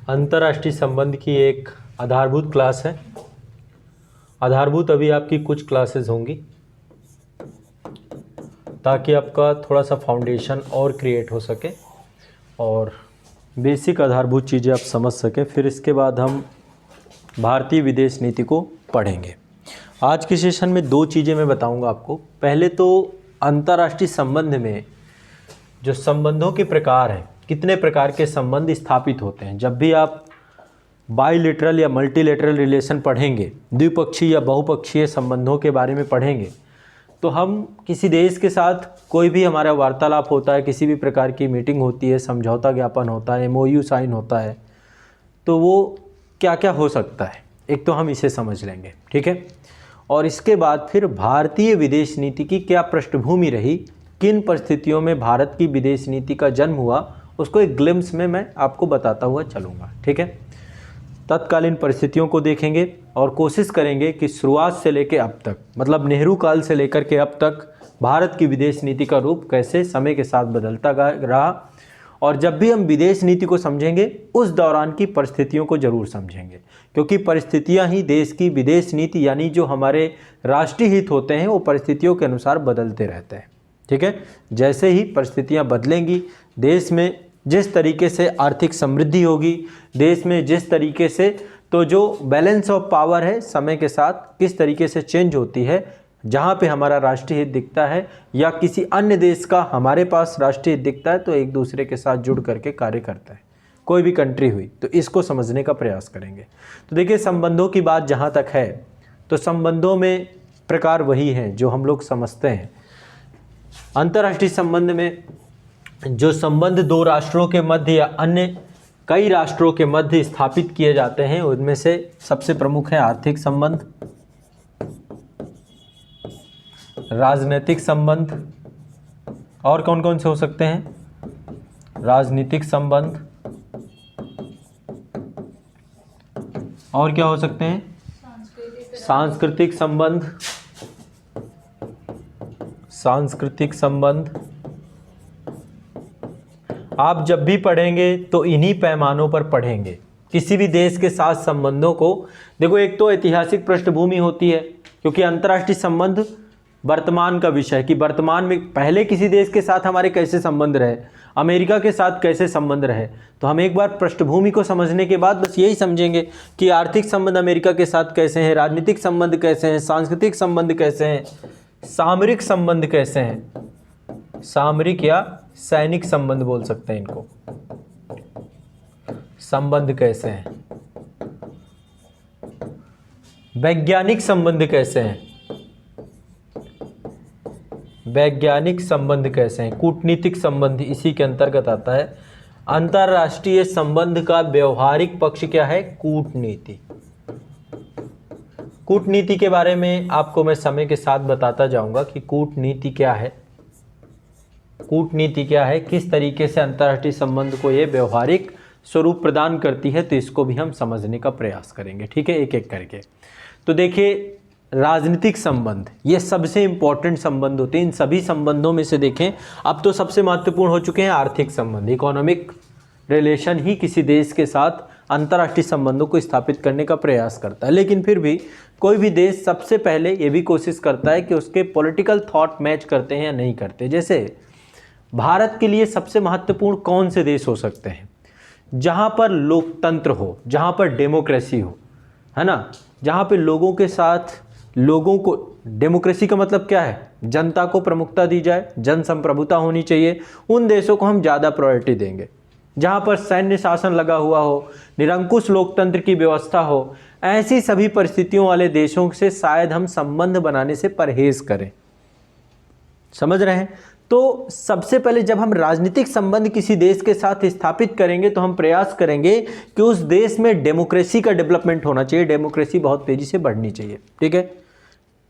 अंतर्राष्ट्रीय संबंध की एक आधारभूत क्लास है। आधारभूत अभी आपकी कुछ क्लासेस होंगी ताकि आपका थोड़ा सा फाउंडेशन और क्रिएट हो सके और बेसिक आधारभूत चीज़ें आप समझ सकें। फिर इसके बाद हम भारतीय विदेश नीति को पढ़ेंगे। आज के सेशन में दो चीज़ें मैं बताऊंगा आपको। पहले तो अंतर्राष्ट्रीय संबंध में जो संबंधों के प्रकार हैं, कितने प्रकार के संबंध स्थापित होते हैं। जब भी आप बाईलेटरल या मल्टीलेटरल रिलेशन पढ़ेंगे, द्विपक्षीय या बहुपक्षीय संबंधों के बारे में पढ़ेंगे, तो हम किसी देश के साथ कोई भी हमारा वार्तालाप होता है, किसी भी प्रकार की मीटिंग होती है, समझौता ज्ञापन होता है, MOU साइन होता है, तो वो क्या क्या हो सकता है, एक तो हम इसे समझ लेंगे, ठीक है। और इसके बाद फिर भारतीय विदेश नीति की क्या पृष्ठभूमि रही, किन परिस्थितियों में भारत की विदेश नीति का जन्म हुआ, उसको एक ग्लिम्स में मैं आपको बताता हुआ चलूँगा, ठीक है। तत्कालीन परिस्थितियों को देखेंगे और कोशिश करेंगे कि शुरुआत से लेकर अब तक, मतलब नेहरू काल से लेकर के अब तक भारत की विदेश नीति का रूप कैसे समय के साथ बदलता रहा, और जब भी हम विदेश नीति को समझेंगे उस दौरान की परिस्थितियों को ज़रूर समझेंगे, क्योंकि परिस्थितियां ही देश की विदेश नीति यानी जो हमारे राष्ट्रीय हित होते हैं वो परिस्थितियों के अनुसार बदलते रहते हैं, ठीक है। जैसे ही परिस्थितियां बदलेंगी, देश में जिस तरीके से आर्थिक समृद्धि होगी, देश में जिस तरीके से तो जो बैलेंस ऑफ पावर है समय के साथ किस तरीके से चेंज होती है, जहाँ पे हमारा राष्ट्रीय हित दिखता है या किसी अन्य देश का हमारे पास राष्ट्रीय हित दिखता है, तो एक दूसरे के साथ जुड़ करके कार्य करता है। कोई भी कंट्री हुई तो इसको समझने का प्रयास करेंगे। तो देखिए, संबंधों की बात जहाँ तक है तो संबंधों में प्रकार वही हैं जो हम लोग समझते हैं। अंतर्राष्ट्रीय संबंध में जो संबंध दो राष्ट्रों के मध्य या अन्य कई राष्ट्रों के मध्य स्थापित किए जाते हैं, उनमें से सबसे प्रमुख है आर्थिक संबंध, राजनीतिक संबंध, और कौन कौन से हो सकते हैं, राजनीतिक संबंध, और क्या हो सकते हैं, सांस्कृतिक संबंध, सांस्कृतिक संबंध। आप जब भी पढ़ेंगे तो इन्हीं पैमानों पर पढ़ेंगे किसी भी देश के साथ संबंधों को। देखो, एक तो ऐतिहासिक पृष्ठभूमि होती है, क्योंकि अंतर्राष्ट्रीय संबंध वर्तमान का विषय है कि वर्तमान में पहले किसी देश के साथ हमारे कैसे संबंध रहे, अमेरिका के साथ कैसे संबंध रहे। तो हम एक बार पृष्ठभूमि को समझने के बाद बस यही समझेंगे कि आर्थिक संबंध अमेरिका के साथ कैसे हैं, राजनीतिक संबंध कैसे हैं, सांस्कृतिक संबंध कैसे हैं, सामरिक संबंध कैसे हैं, सामरिक या सैनिक संबंध बोल सकते हैं इनको, संबंध कैसे हैं, वैज्ञानिक संबंध कैसे हैं, वैज्ञानिक संबंध कैसे हैं, कूटनीतिक संबंध इसी के अंतर्गत आता है। अंतर्राष्ट्रीय संबंध का व्यवहारिक पक्ष क्या है, कूटनीति। कूटनीति के बारे में आपको मैं समय के साथ बताता जाऊंगा कि कूटनीति क्या है, कूटनीति क्या है, किस तरीके से अंतर्राष्ट्रीय संबंध को ये व्यवहारिक स्वरूप प्रदान करती है, तो इसको भी हम समझने का प्रयास करेंगे, ठीक है, एक एक करके। तो देखिए, राजनीतिक संबंध ये सबसे इंपॉर्टेंट संबंध होते हैं। इन सभी संबंधों में से देखें, अब तो सबसे महत्वपूर्ण हो चुके हैं आर्थिक संबंध। इकोनॉमिक रिलेशन ही किसी देश के साथ अंतर्राष्ट्रीय संबंधों को स्थापित करने का प्रयास करता है, लेकिन फिर भी कोई भी देश सबसे पहले ये भी कोशिश करता है कि उसके पॉलिटिकल थॉट मैच करते हैं या नहीं करते। जैसे भारत के लिए सबसे महत्वपूर्ण कौन से देश हो सकते हैं, जहाँ पर लोकतंत्र हो, जहाँ पर डेमोक्रेसी हो, है ना, जहाँ पे लोगों के साथ लोगों को, डेमोक्रेसी का मतलब क्या है, जनता को प्रमुखता दी जाए, जन संप्रभुता होनी चाहिए, उन देशों को हम ज़्यादा प्रायोरिटी देंगे। जहाँ पर सैन्य शासन लगा हुआ हो, निरंकुश लोकतंत्र की व्यवस्था हो, ऐसी सभी परिस्थितियों वाले देशों से शायद हम संबंध बनाने से परहेज करें। समझ रहे हैं। तो सबसे पहले जब हम राजनीतिक संबंध किसी देश के साथ स्थापित करेंगे तो हम प्रयास करेंगे कि उस देश में डेमोक्रेसी का डेवलपमेंट होना चाहिए, डेमोक्रेसी बहुत तेजी से बढ़नी चाहिए, ठीक है।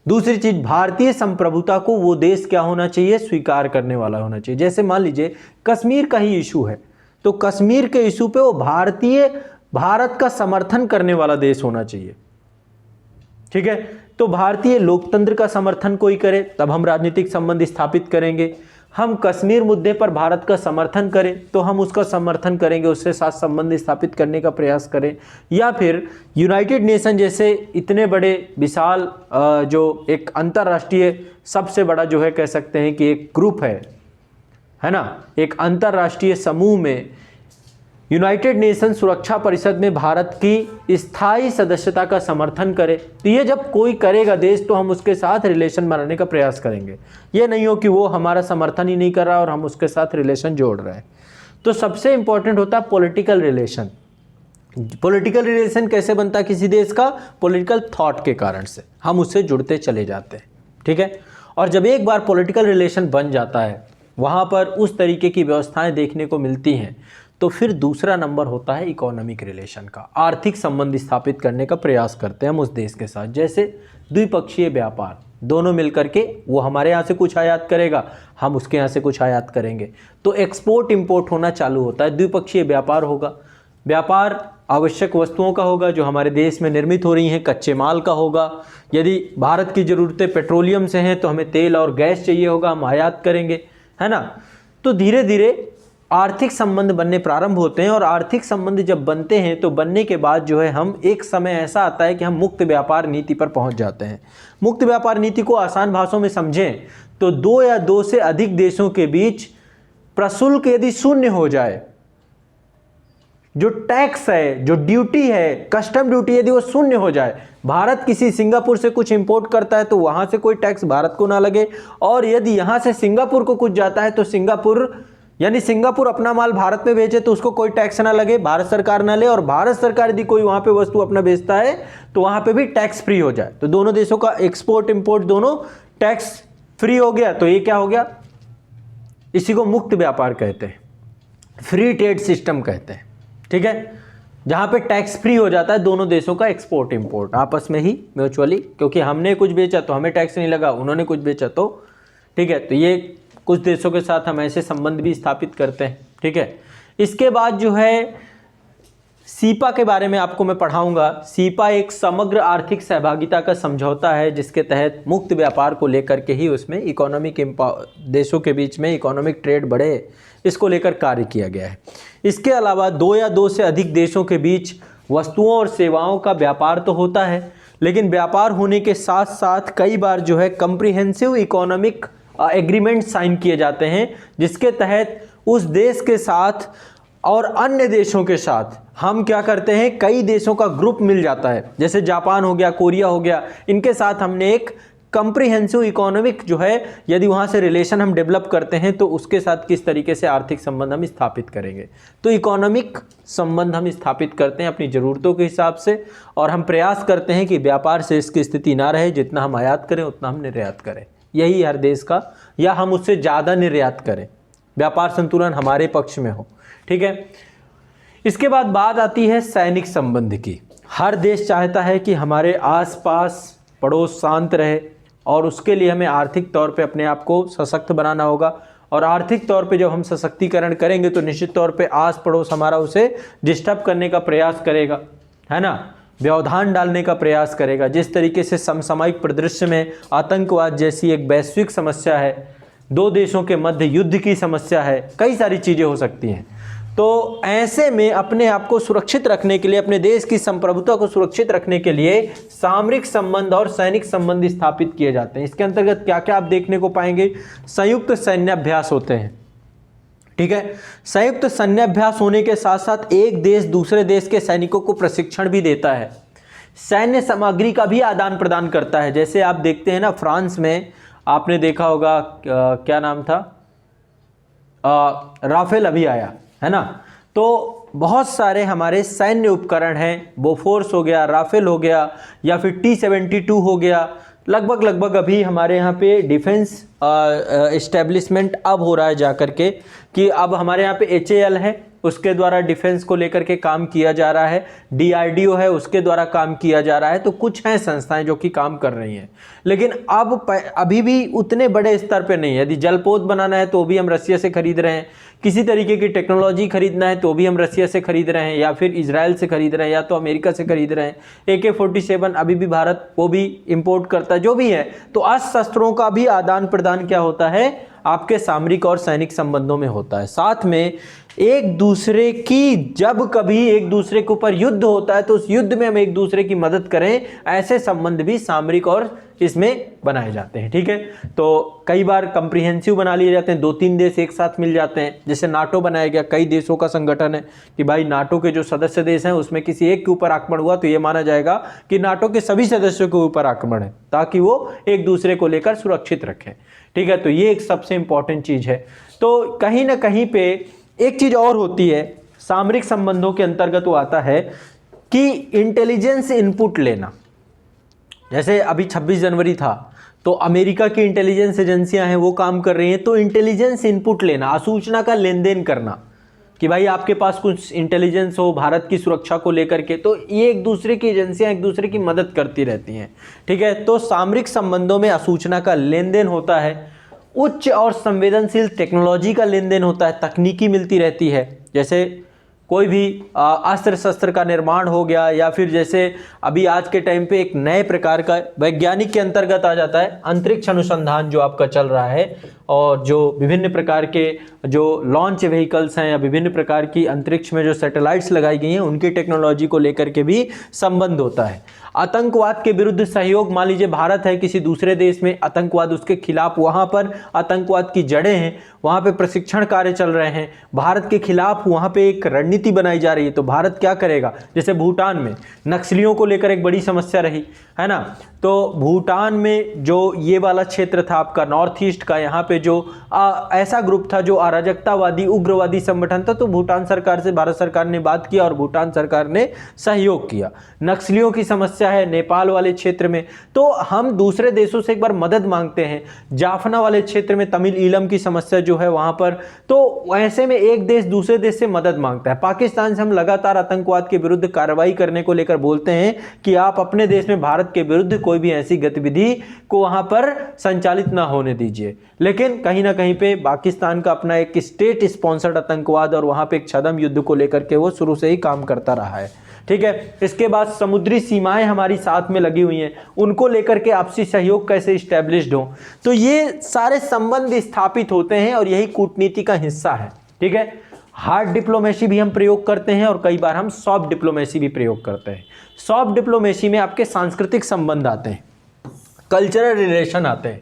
दूसरी चीज, भारतीय संप्रभुता को वो देश क्या होना चाहिए, स्वीकार करने वाला होना चाहिए। जैसे मान लीजिए कश्मीर का ही इशू है, तो कश्मीर के इशू पे वो भारत का समर्थन करने वाला देश होना चाहिए, ठीक है। तो भारतीय लोकतंत्र का समर्थन कोई करे तब हम राजनीतिक संबंध स्थापित करेंगे। हम कश्मीर मुद्दे पर भारत का समर्थन करें तो हम उसका समर्थन करेंगे, उससे साथ संबंध स्थापित करने का प्रयास करें, या फिर यूनाइटेड नेशन जैसे इतने बड़े विशाल जो एक अंतर्राष्ट्रीय सबसे बड़ा जो है कह सकते हैं कि एक ग्रुप है ना, एक अंतर्राष्ट्रीय समूह में यूनाइटेड नेशन सुरक्षा परिषद में भारत की स्थायी सदस्यता का समर्थन करे। तो ये जब कोई करेगा देश तो हम उसके साथ रिलेशन बनाने का प्रयास करेंगे। ये नहीं हो कि वो हमारा समर्थन ही नहीं कर रहा और हम उसके साथ रिलेशन जोड़ रहे हैं। तो सबसे इंपॉर्टेंट होता है पॉलिटिकल रिलेशन। पॉलिटिकल रिलेशन कैसे बनता है किसी देश का? पॉलिटिकल थॉट के कारण से हम उससे जुड़ते चले जाते हैं, ठीक है। और जब एक बार पॉलिटिकल रिलेशन बन जाता है, वहाँ पर उस तरीके की व्यवस्थाएं देखने को मिलती हैं, तो फिर दूसरा नंबर होता है इकोनॉमिक रिलेशन का। आर्थिक संबंध स्थापित करने का प्रयास करते हैं हम उस देश के साथ, जैसे द्विपक्षीय व्यापार, दोनों मिलकर के वो हमारे यहाँ से कुछ आयात करेगा, हम उसके यहाँ से कुछ आयात करेंगे, तो एक्सपोर्ट इंपोर्ट होना चालू होता है। द्विपक्षीय व्यापार होगा, व्यापार आवश्यक वस्तुओं का होगा जो हमारे देश में निर्मित हो रही हैं, कच्चे माल का होगा। यदि भारत की ज़रूरतें पेट्रोलियम से हैं तो हमें तेल और गैस चाहिए होगा, हम आयात करेंगे, है ना। तो धीरे धीरे आर्थिक संबंध बनने प्रारंभ होते हैं, और आर्थिक संबंध जब बनते हैं तो बनने के बाद जो है हम एक समय ऐसा आता है कि हम मुक्त व्यापार नीति पर पहुंच जाते हैं। मुक्त व्यापार नीति को आसान भाषाओं में समझें तो 2 या 2 से अधिक देशों के बीच प्रशुल्क यदि शून्य हो जाए, जो टैक्स है, जो ड्यूटी है, कस्टम ड्यूटी यदि वो शून्य हो जाए, भारत किसी सिंगापुर से कुछ इंपोर्ट करता है तो वहां से कोई टैक्स भारत को ना लगे, और यदि यहां से सिंगापुर को कुछ जाता है तो सिंगापुर अपना माल भारत में बेचे तो उसको कोई टैक्स ना लगे, भारत सरकार ना ले, और भारत सरकार यदि कोई वहां पे वस्तु अपना बेचता है तो वहां पे भी टैक्स फ्री हो जाए। तो दोनों देशों का एक्सपोर्ट इंपोर्ट दोनों टैक्स फ्री हो गया, तो ये क्या हो गया? इसी को मुक्त व्यापार कहते हैं, फ्री ट्रेड सिस्टम कहते हैं, ठीक है, जहां पे टैक्स फ्री हो जाता है दोनों देशों का एक्सपोर्ट इंपोर्ट आपस में ही म्यूचुअली, क्योंकि हमने कुछ बेचा तो हमें टैक्स नहीं लगा, उन्होंने कुछ बेचा तो, ठीक है। तो ये कुछ देशों के साथ हम ऐसे संबंध भी स्थापित करते हैं, ठीक है। इसके बाद जो है सीपा के बारे में आपको मैं पढ़ाऊंगा। सीपा एक समग्र आर्थिक सहभागिता का समझौता है जिसके तहत मुक्त व्यापार को लेकर के ही उसमें इकोनॉमिक देशों के बीच में इकोनॉमिक ट्रेड बढ़े, इसको लेकर कार्य किया गया है। इसके अलावा 2 या 2 से अधिक देशों के बीच वस्तुओं और सेवाओं का व्यापार तो होता है, लेकिन व्यापार होने के साथ साथ कई बार जो है कम्प्रिहेंसिव इकोनॉमिक एग्रीमेंट साइन किए जाते हैं, जिसके तहत उस देश के साथ और अन्य देशों के साथ हम क्या करते हैं, कई देशों का ग्रुप मिल जाता है, जैसे जापान हो गया, कोरिया हो गया, इनके साथ हमने एक कम्प्रिहेंसिव इकोनॉमिक जो है यदि वहाँ से रिलेशन हम डेवलप करते हैं तो उसके साथ किस तरीके से आर्थिक संबंध हम स्थापित करेंगे। तो इकोनॉमिक संबंध हम स्थापित करते हैं अपनी ज़रूरतों के हिसाब से, और हम प्रयास करते हैं कि व्यापार से इसकी स्थिति ना रहे, जितना हम आयात करें उतना हम निर्यात करें, यही हर देश का, या हम उससे ज़्यादा निर्यात करें, व्यापार संतुलन हमारे पक्ष में हो, ठीक है। इसके बाद बात आती है सैनिक संबंध की। हर देश चाहता है कि हमारे आसपास पड़ोस शांत रहे, और उसके लिए हमें आर्थिक तौर पे अपने आप को सशक्त बनाना होगा, और आर्थिक तौर पे जब हम सशक्तिकरण करेंगे तो निश्चित तौर पे आस पड़ोस हमारा उसे डिस्टर्ब करने का प्रयास करेगा, है ना, व्यवधान डालने का प्रयास करेगा। जिस तरीके से समसामयिक परिदृश्य में आतंकवाद जैसी एक वैश्विक समस्या है, 2 देशों के मध्य युद्ध की समस्या है, कई सारी चीज़ें हो सकती हैं। तो ऐसे में अपने आप को सुरक्षित रखने के लिए, अपने देश की संप्रभुता को सुरक्षित रखने के लिए सामरिक संबंध और सैनिक संबंध स्थापित किए जाते हैं। इसके अंतर्गत क्या क्या आप देखने को पाएंगे? संयुक्त सैन्याभ्यास होते हैं, ठीक है। संयुक्त सैन्याभ्यास होने के साथ साथ एक देश दूसरे देश के सैनिकों को प्रशिक्षण भी देता है, सैन्य सामग्री का भी आदान प्रदान करता है। जैसे आप देखते हैं ना, फ्रांस में आपने देखा होगा क्या नाम था, राफेल अभी आया है ना, तो बहुत सारे हमारे सैन्य उपकरण हैं, बोफोर्स हो गया, राफेल हो गया, या फिर T-72 हो गया। लगभग अभी हमारे यहाँ पे डिफेंस इस्टेब्लिशमेंट अब हो रहा है जा कर के, कि अब हमारे यहाँ पे HAL है, उसके द्वारा डिफेंस को लेकर के काम किया जा रहा है, DRDO है, उसके द्वारा काम किया जा रहा है। तो कुछ हैं संस्थाएं जो कि काम कर रही हैं, लेकिन अब अभी भी उतने बड़े स्तर पे नहीं है। यदि जलपोत बनाना है तो भी हम रसिया से खरीद रहे हैं, किसी तरीके की टेक्नोलॉजी खरीदना है तो भी हम रसिया से खरीद रहे हैं, या फिर इजराइल से खरीद रहे हैं, या तो अमेरिका से खरीद रहे हैं। AK-47 अभी भी भारत वो भी इंपोर्ट करता है, जो भी है। तो अस्त्र शस्त्रों का भी आदान प्रदान क्या होता है, आपके सामरिक और सैनिक संबंधों में होता है। साथ में एक दूसरे की, जब कभी एक दूसरे के ऊपर युद्ध होता है तो उस युद्ध में हम एक दूसरे की मदद करें, ऐसे संबंध भी सामरिक और इसमें बनाए जाते हैं। ठीक है, तो कई बार कंप्रिहेंसिव बना लिए जाते हैं, 2-3 देश एक साथ मिल जाते हैं, जैसे नाटो बनाया गया, कई देशों का संगठन है कि भाई नाटो के जो सदस्य देश हैं उसमें किसी एक के ऊपर आक्रमण हुआ तो ये माना जाएगा कि नाटो के सभी सदस्यों के ऊपर आक्रमण है, ताकि वो एक दूसरे को लेकर सुरक्षित रखें। ठीक है, तो ये एक सबसे इंपॉर्टेंट चीज है। तो कहीं ना कहीं पे एक चीज और होती है सामरिक संबंधों के अंतर्गत, वो आता है कि इंटेलिजेंस इनपुट लेना। जैसे अभी 26 जनवरी था तो अमेरिका की इंटेलिजेंस एजेंसियां हैं वो काम कर रही हैं, तो इंटेलिजेंस इनपुट लेना, आसूचना का लेन देन करना कि भाई आपके पास कुछ इंटेलिजेंस हो भारत की सुरक्षा को लेकर के, तो ये एक दूसरे की एजेंसियां एक दूसरे की मदद करती रहती हैं। ठीक है, तो सामरिक संबंधों में आसूचना का लेन देन होता है, उच्च और संवेदनशील टेक्नोलॉजी का लेन देन होता है, तकनीकी मिलती रहती है, जैसे कोई भी अस्त्र शस्त्र का निर्माण हो गया, या फिर जैसे अभी आज के टाइम पे एक नए प्रकार का वैज्ञानिक के अंतर्गत आ जाता है अंतरिक्ष अनुसंधान जो आपका चल रहा है, और जो विभिन्न प्रकार के जो लॉन्च व्हीकल्स हैं या विभिन्न प्रकार की अंतरिक्ष में जो सैटेलाइट्स लगाई गई हैं उनकी टेक्नोलॉजी को लेकर के भी संबंध होता है। आतंकवाद के विरुद्ध सहयोग, मान लीजिए भारत है किसी दूसरे देश में आतंकवाद, उसके खिलाफ वहां पर आतंकवाद की जड़ें हैं, वहां पे प्रशिक्षण कार्य चल रहे हैं, भारत के खिलाफ वहां पे एक रणनीति बनाई जा रही है, तो भारत क्या करेगा। जैसे भूटान में नक्सलियों को लेकर एक बड़ी समस्या रही है ना, तो भूटान में जो ये वाला क्षेत्र था आपका नॉर्थ ईस्ट का, यहाँ पे जो ऐसा ग्रुप था जो अराजकतावादी उग्रवादी संगठन था, तो भूटान सरकार से भारत सरकार ने बात किया और भूटान सरकार ने सहयोग किया। नक्सलियों की समस्या है नेपाल वाले क्षेत्र में, तो हम दूसरे देशों से एक बार मदद मांगते हैं। जाफना वाले क्षेत्र में तमिल ईलम की समस्या जो है वहां पर, तो ऐसे में एक देश दूसरे देश से मदद मांगता है। पाकिस्तान से हम लगातार आतंकवाद के विरुद्ध कार्रवाई करने को लेकर बोलते हैं कि आप अपने देश में भारत के विरुद्ध कोई भी ऐसी गतिविधि को वहां पर संचालित ना होने दीजिए, लेकिन कहीं ना कहीं पे पाकिस्तान का अपना एक स्टेट स्पॉन्सर्ड आतंकवाद और वहां पे एक छद्म युद्ध को लेकर के वो शुरू से ही काम करता रहा है। ठीक है, इसके बाद समुद्री सीमाएं हमारी साथ में लगी हुई हैं, उनको लेकर के आपसी सहयोग कैसे स्टैब्लिश्ड हो, तो ये सारे संबंध स्थापित होते हैं और यही कूटनीति का हिस्सा है। ठीक है, हार्ड डिप्लोमेसी भी हम प्रयोग करते हैं और कई बार हम सॉफ्ट डिप्लोमेसी भी प्रयोग करते हैं। सॉफ्ट डिप्लोमेसी में आपके सांस्कृतिक संबंध आते हैं, कल्चरल रिलेशन आते हैं।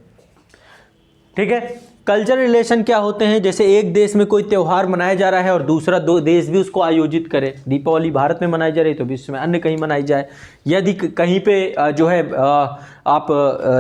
ठीक है, कल्चरल रिलेशन क्या होते हैं, जैसे एक देश में कोई त्यौहार मनाया जा रहा है और दूसरा दो देश भी उसको आयोजित करे। दीपावली भारत में मनाई जा रही है तो विश्व में अन्य कहीं मनाई जाए। यदि कहीं पे जो है आप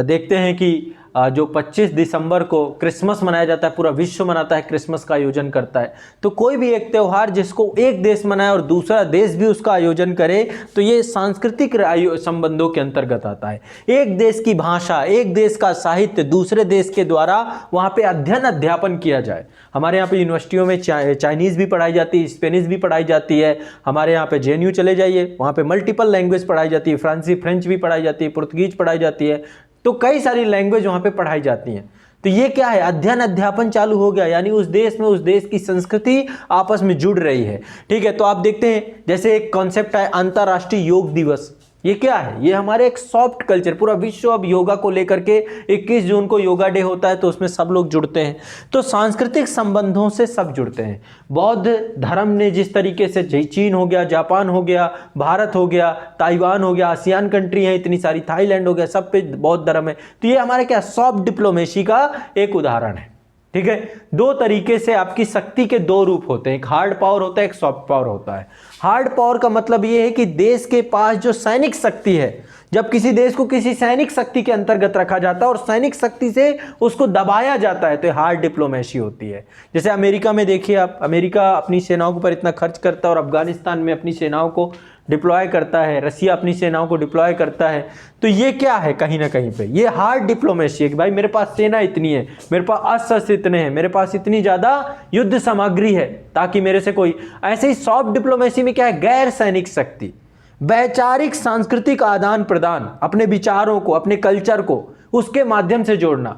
देखते हैं कि जो 25 दिसंबर को क्रिसमस मनाया जाता है, पूरा विश्व मनाता है, क्रिसमस का आयोजन करता है, तो कोई भी एक त्यौहार जिसको एक देश मनाए और दूसरा देश भी उसका आयोजन करे, तो ये सांस्कृतिक संबंधों के अंतर्गत आता है। एक देश की भाषा, एक देश का साहित्य दूसरे देश के द्वारा वहाँ पे अध्ययन अध्यापन किया जाए। हमारे यहाँ पे यूनिवर्सिटियों में चाइनीज़ भी पढ़ाई जाती है, स्पेनिश भी पढ़ाई जाती है। हमारे यहाँ पे JNU चले जाइए, वहाँ पे मल्टीपल लैंग्वेज पढ़ाई जाती है, फ्रेंच भी पढ़ाई जाती है, पुर्तगीज पढ़ाई जाती है, तो कई सारी लैंग्वेज वहाँ पे पढ़ाई जाती हैं। तो ये क्या है, अध्ययन अध्यापन चालू हो गया, यानी उस देश में उस देश की संस्कृति आपस में जुड़ रही है। ठीक है, तो आप देखते हैं जैसे एक कॉन्सेप्ट है अंतर्राष्ट्रीय योग दिवस, ये क्या है, ये हमारे एक सॉफ्ट कल्चर, पूरा विश्व अब योगा को लेकर के 21 जून को योगा डे होता है तो उसमें सब लोग जुड़ते हैं। तो सांस्कृतिक संबंधों से सब जुड़ते हैं। बौद्ध धर्म ने जिस तरीके से चीन हो गया, जापान हो गया, भारत हो गया, ताइवान हो गया, आसियान कंट्री है इतनी सारी, थाईलैंड हो गया, सब पे बौद्ध धर्म है, तो ये हमारे क्या सॉफ्ट डिप्लोमेसी का एक उदाहरण है। ठीक है, दो तरीके से आपकी शक्ति के दो रूप होते हैं, एक हार्ड पावर होता है, एक सॉफ्ट पावर होता है। हार्ड पावर का मतलब यह है कि देश के पास जो सैनिक शक्ति है, जब किसी देश को किसी सैनिक शक्ति के अंतर्गत रखा जाता है और सैनिक शक्ति से उसको दबाया जाता है, तो हार्ड डिप्लोमेसी होती है। जैसे अमेरिका में देखिए आप, अमेरिका अपनी सेनाओं के ऊपर इतना खर्च करता है और अफगानिस्तान में अपनी सेनाओं को डिप्लॉय करता है, रसिया अपनी सेनाओं को डिप्लॉय करता है, तो ये क्या है, कहीं ना कहीं पे ये हार्ड डिप्लोमेसी है कि भाई मेरे पास सेना इतनी है, मेरे पास अस्त्र इतने हैं, मेरे पास इतनी ज़्यादा युद्ध सामग्री है ताकि मेरे से कोई। ऐसे ही सॉफ्ट डिप्लोमेसी में क्या है, गैर सैनिक शक्ति, वैचारिक सांस्कृतिक आदान प्रदान, अपने विचारों को, अपने कल्चर को उसके माध्यम से जोड़ना।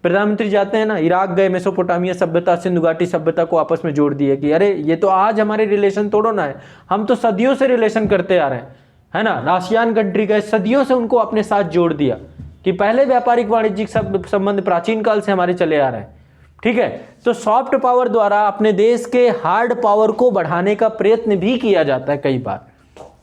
प्रधानमंत्री जाते हैं ना, इराक गए, मेसोपोटामिया सभ्यता, सिंधु घाटी सभ्यता को आपस में जोड़ दिए कि अरे ये तो आज हमारे रिलेशन तोड़ो ना है, हम तो सदियों से रिलेशन करते आ रहे हैं, है ना। आसियान कंट्री गए, सदियों से उनको अपने साथ जोड़ दिया कि पहले व्यापारिक वाणिज्यिक संबंध प्राचीन काल से हमारे चले आ रहे हैं। ठीक है। तो सॉफ्ट पावर द्वारा अपने देश के हार्ड पावर को बढ़ाने का प्रयत्न भी किया जाता है कई बार,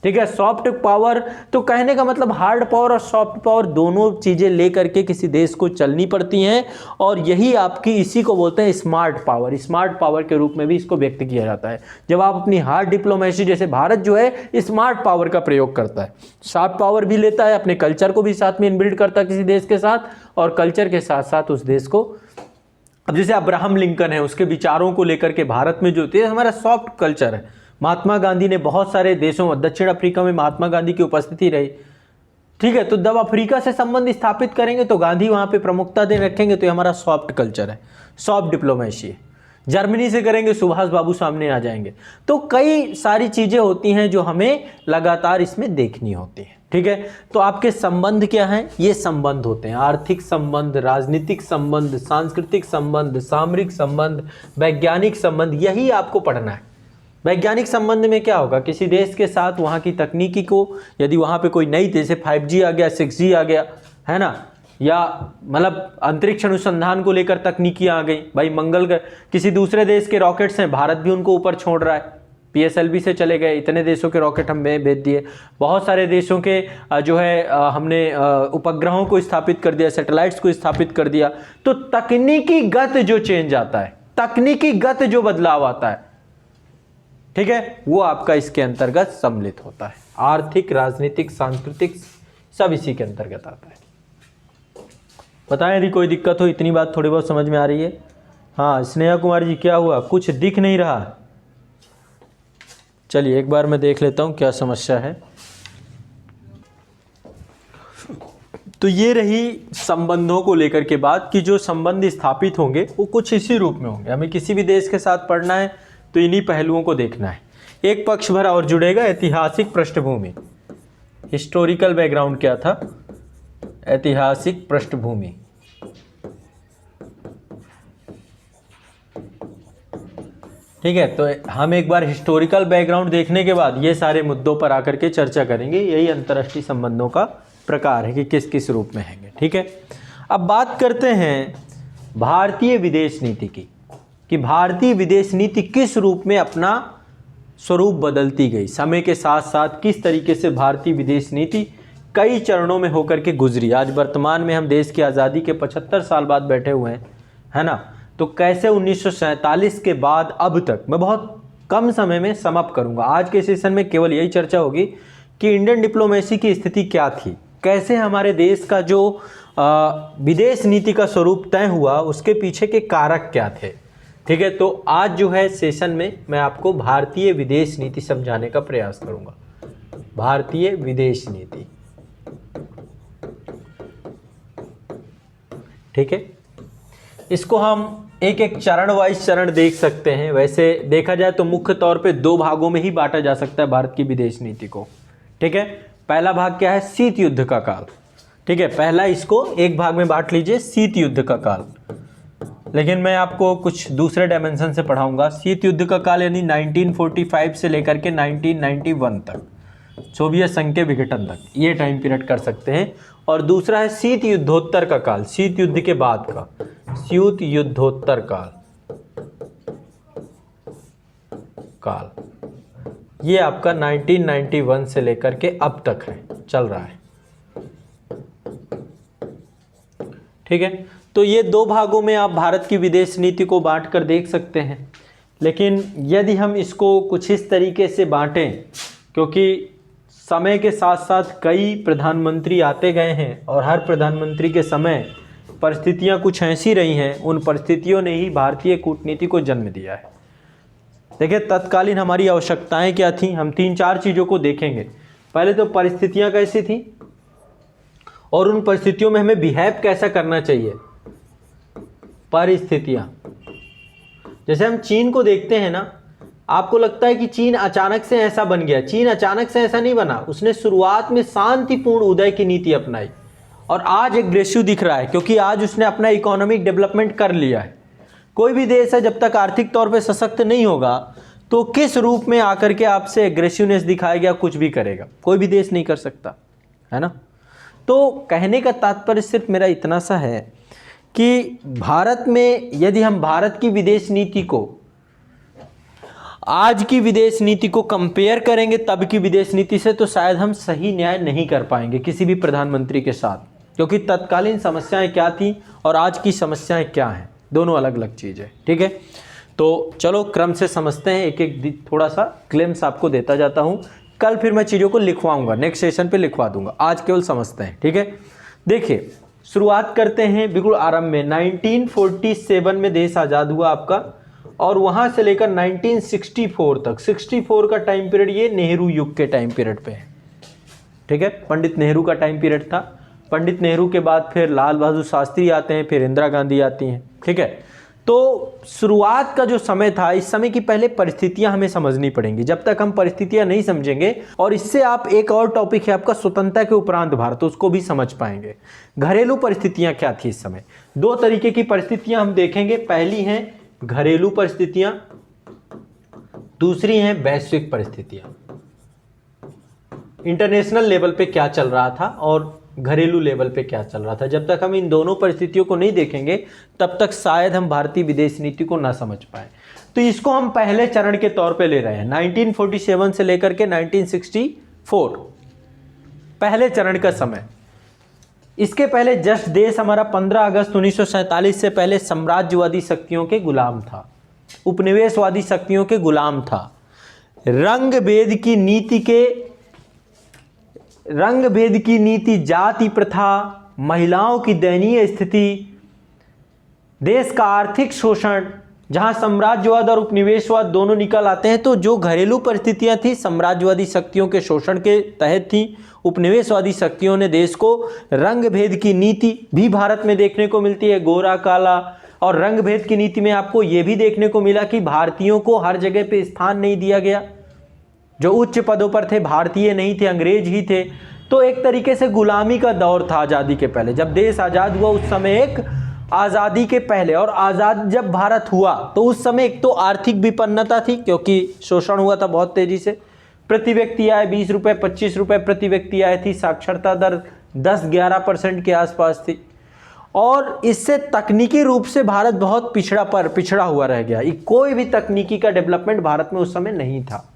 ठीक है। सॉफ्ट पावर तो कहने का मतलब हार्ड पावर और सॉफ्ट पावर दोनों चीजें लेकर के किसी देश को चलनी पड़ती हैं, और यही आपकी, इसी को बोलते हैं स्मार्ट पावर। स्मार्ट पावर के रूप में भी इसको व्यक्त किया जाता है जब आप अपनी हार्ड डिप्लोमेसी, जैसे भारत जो है स्मार्ट पावर का प्रयोग करता है, सॉफ्ट पावर भी लेता है, अपने कल्चर को भी साथ में इनबिल्ड करता है किसी देश के साथ, और कल्चर के साथ साथ उस देश को, अब जैसे अब्राहम लिंकन है, उसके विचारों को लेकर के भारत में जो थे, हमारा सॉफ्ट कल्चर है। महात्मा गांधी ने बहुत सारे देशों में, दक्षिण अफ्रीका में महात्मा गांधी की उपस्थिति रही, ठीक है। तो जब अफ्रीका से संबंध स्थापित करेंगे तो गांधी वहां पे प्रमुखता दे रखेंगे, तो ये हमारा सॉफ्ट कल्चर है, सॉफ्ट डिप्लोमेसी है। जर्मनी से करेंगे, सुभाष बाबू सामने आ जाएंगे। तो कई सारी चीजें होती हैं जो हमें लगातार इसमें देखनी होती है, ठीक है। तो आपके संबंध क्या हैं? ये संबंध होते हैं आर्थिक संबंध, राजनीतिक संबंध, सांस्कृतिक संबंध, सामरिक संबंध, वैज्ञानिक संबंध, यही आपको पढ़ना है। वैज्ञानिक संबंध में क्या होगा? किसी देश के साथ वहाँ की तकनीकी को, यदि वहाँ पे कोई नई, जैसे 5G आ गया, 6G आ गया, है ना, या मतलब अंतरिक्ष अनुसंधान को लेकर तकनीकियाँ आ गई, भाई मंगल का किसी दूसरे देश के रॉकेट्स हैं, भारत भी उनको ऊपर छोड़ रहा है, PSLV से चले गए, इतने देशों के रॉकेट हम भेज दिए, बहुत सारे देशों के जो है हमने उपग्रहों को स्थापित कर दिया, सैटेलाइट्स को स्थापित कर दिया। तो तकनीकी गत जो चेंज आता है, तकनीकी गत जो बदलाव आता है, ठीक है, वो आपका इसके अंतर्गत सम्मिलित होता है। आर्थिक, राजनीतिक, सांस्कृतिक सब इसी के अंतर्गत आता है। बताएं यदि कोई दिक्कत हो, इतनी बात थोड़ी बहुत समझ में आ रही है? हाँ, स्नेहा कुमार जी क्या हुआ, कुछ दिख नहीं रहा? चलिए एक बार मैं देख लेता हूँ क्या समस्या है। तो ये रही संबंधों को लेकर के बात, कि जो संबंध स्थापित होंगे वो कुछ इसी रूप में होंगे। हमें किसी भी देश के साथ पढ़ना है तो इन्हीं पहलुओं को देखना है। एक पक्ष भर और जुड़ेगा, ऐतिहासिक पृष्ठभूमि, हिस्टोरिकल बैकग्राउंड क्या था, ऐतिहासिक पृष्ठभूमि, ठीक है। तो हम एक बार हिस्टोरिकल बैकग्राउंड देखने के बाद ये सारे मुद्दों पर आकर के चर्चा करेंगे। यही अंतर्राष्ट्रीय संबंधों का प्रकार है कि किस किस रूप में हैंगे, ठीक है। अब बात करते हैं भारतीय विदेश नीति की, कि भारतीय विदेश नीति किस रूप में अपना स्वरूप बदलती गई, समय के साथ साथ किस तरीके से भारतीय विदेश नीति कई चरणों में होकर के गुजरी। आज वर्तमान में हम देश की आज़ादी के 75 साल बाद बैठे हुए हैं, है ना। तो कैसे 1947 के बाद अब तक, मैं बहुत कम समय में समअप करूंगा। आज के सेशन में केवल यही चर्चा होगी कि इंडियन डिप्लोमेसी की स्थिति क्या थी, कैसे हमारे देश का जो विदेश नीति का स्वरूप तय हुआ, उसके पीछे के कारक क्या थे, ठीक है। तो आज जो है सेशन में मैं आपको भारतीय विदेश नीति समझाने का प्रयास करूंगा। भारतीय विदेश नीति, ठीक है। इसको हम एक एक चरण वाइज चरण देख सकते हैं। वैसे देखा जाए तो मुख्य तौर पे दो भागों में ही बांटा जा सकता है भारत की विदेश नीति को, ठीक है। पहला भाग क्या है? शीत युद्ध का काल, ठीक है। पहला इसको एक भाग में बांट लीजिए, शीत युद्ध का काल। लेकिन मैं आपको कुछ दूसरे डायमेंशन से पढ़ाऊंगा। शीत युद्ध का काल यानी 1945 से लेकर के 1991 तक, सोवियत संघ के विघटन तक, ये टाइम पीरियड कर सकते हैं। और दूसरा है शीत युद्धोत्तर का काल, शीत युद्ध के बाद का, शीत युद्धोत्तर काल, ये आपका 1991 से लेकर के अब तक है, चल रहा है, ठीक है। तो ये दो भागों में आप भारत की विदेश नीति को बांट कर देख सकते हैं। लेकिन यदि हम इसको कुछ इस तरीके से बांटें, क्योंकि समय के साथ साथ कई प्रधानमंत्री आते गए हैं और हर प्रधानमंत्री के समय परिस्थितियां कुछ ऐसी रही हैं, उन परिस्थितियों ने ही भारतीय कूटनीति को जन्म दिया है। देखिए तत्कालीन हमारी आवश्यकताएं क्या थी, हम 3-4 चीज़ों को देखेंगे। पहले तो परिस्थितियां कैसी थी और उन परिस्थितियों में हमें बिहेव कैसा करना चाहिए। परिस्थितियां, जैसे हम चीन को देखते हैं ना, आपको लगता है कि चीन अचानक से ऐसा बन गया। चीन अचानक से ऐसा नहीं बना, उसने शुरुआत में शांतिपूर्ण उदय की नीति अपनाई और आज एग्रेसिव दिख रहा है, क्योंकि आज उसने अपना इकोनॉमिक डेवलपमेंट कर लिया है। कोई भी देश है जब तक आर्थिक तौर पे सशक्त नहीं होगा तो किस रूप में आकर के आपसे एग्रेसिवनेस दिखाएगा, कुछ भी करेगा, कोई भी देश नहीं कर सकता, है ना। तो कहने का तात्पर्य सिर्फ मेरा इतना सा है कि भारत में यदि हम भारत की विदेश नीति को आज की विदेश नीति को कंपेयर करेंगे तब की विदेश नीति से, तो शायद हम सही न्याय नहीं कर पाएंगे किसी भी प्रधानमंत्री के साथ, क्योंकि तत्कालीन समस्याएं क्या थी और आज की समस्याएं क्या हैं, दोनों अलग अलग चीज़ है। ठीक है, तो चलो क्रम से समझते हैं, एक एक थोड़ा सा ग्लिम्स आपको देता जाता हूं। कल फिर मैं चीज़ों को लिखवाऊंगा, नेक्स्ट सेशन पे लिखवा दूंगा, आज केवल समझते हैं। ठीक है, देखिए शुरुआत करते हैं बिल्कुल आरंभ में। 1947 में देश आज़ाद हुआ आपका, और वहाँ से लेकर 1964 तक, 64 का टाइम पीरियड ये नेहरू युग के टाइम पीरियड पे है। ठीक है, पंडित नेहरू का टाइम पीरियड था। पंडित नेहरू के बाद फिर लाल बहादुर शास्त्री आते हैं, फिर इंदिरा गांधी आती हैं। ठीक है, तो शुरुआत का जो समय था, इस समय की पहले परिस्थितियां हमें समझनी पड़ेंगी। जब तक हम परिस्थितियां नहीं समझेंगे, और इससे आप एक और टॉपिक है आपका स्वतंत्रता के उपरांत भारत, तो उसको भी समझ पाएंगे। घरेलू परिस्थितियां क्या थी इस समय, दो तरीके की परिस्थितियां हम देखेंगे। पहली हैं घरेलू परिस्थितियां, दूसरी हैं वैश्विक परिस्थितियां। इंटरनेशनल लेवल पे क्या चल रहा था और घरेलू लेवल पे क्या चल रहा था। जब तक हम इन दोनों परिस्थितियों को नहीं देखेंगे तब तक शायद हम भारतीय विदेश नीति को ना समझ पाए। तो इसको हम पहले चरण के तौर पे ले रहे हैं, 1947 से लेकर के 1964 पहले चरण का समय। इसके पहले जस्ट देश हमारा 15 अगस्त 1947 से पहले साम्राज्यवादी शक्तियों के गुलाम था, उपनिवेशवादी शक्तियों के गुलाम था। रंग भेद की नीति, जाति प्रथा, महिलाओं की दयनीय स्थिति, देश का आर्थिक शोषण, जहां साम्राज्यवाद और उपनिवेशवाद दोनों निकल आते हैं। तो जो घरेलू परिस्थितियां थी साम्राज्यवादी शक्तियों के शोषण के तहत थी। उपनिवेशवादी शक्तियों ने देश को, रंग भेद की नीति भी भारत में देखने को मिलती है, गोरा काला। और रंग भेद की नीति में आपको यह भी देखने को मिला कि भारतीयों को हर जगह पे स्थान नहीं दिया गया। जो उच्च पदों पर थे भारतीय नहीं थे, अंग्रेज ही थे। तो एक तरीके से गुलामी का दौर था आज़ादी के पहले। जब देश आज़ाद हुआ उस समय एक आज़ादी के पहले, और आज़ाद जब भारत हुआ तो उस समय एक तो आर्थिक विपन्नता थी, क्योंकि शोषण हुआ था बहुत तेजी से। प्रति व्यक्ति आय 20 रुपये 25 रुपये प्रति व्यक्ति आय थी। साक्षरता दर 10-11% के आसपास थी। और इससे तकनीकी रूप से भारत बहुत पिछड़ा हुआ रह गया। कोई भी तकनीकी का डेवलपमेंट भारत में उस समय नहीं था।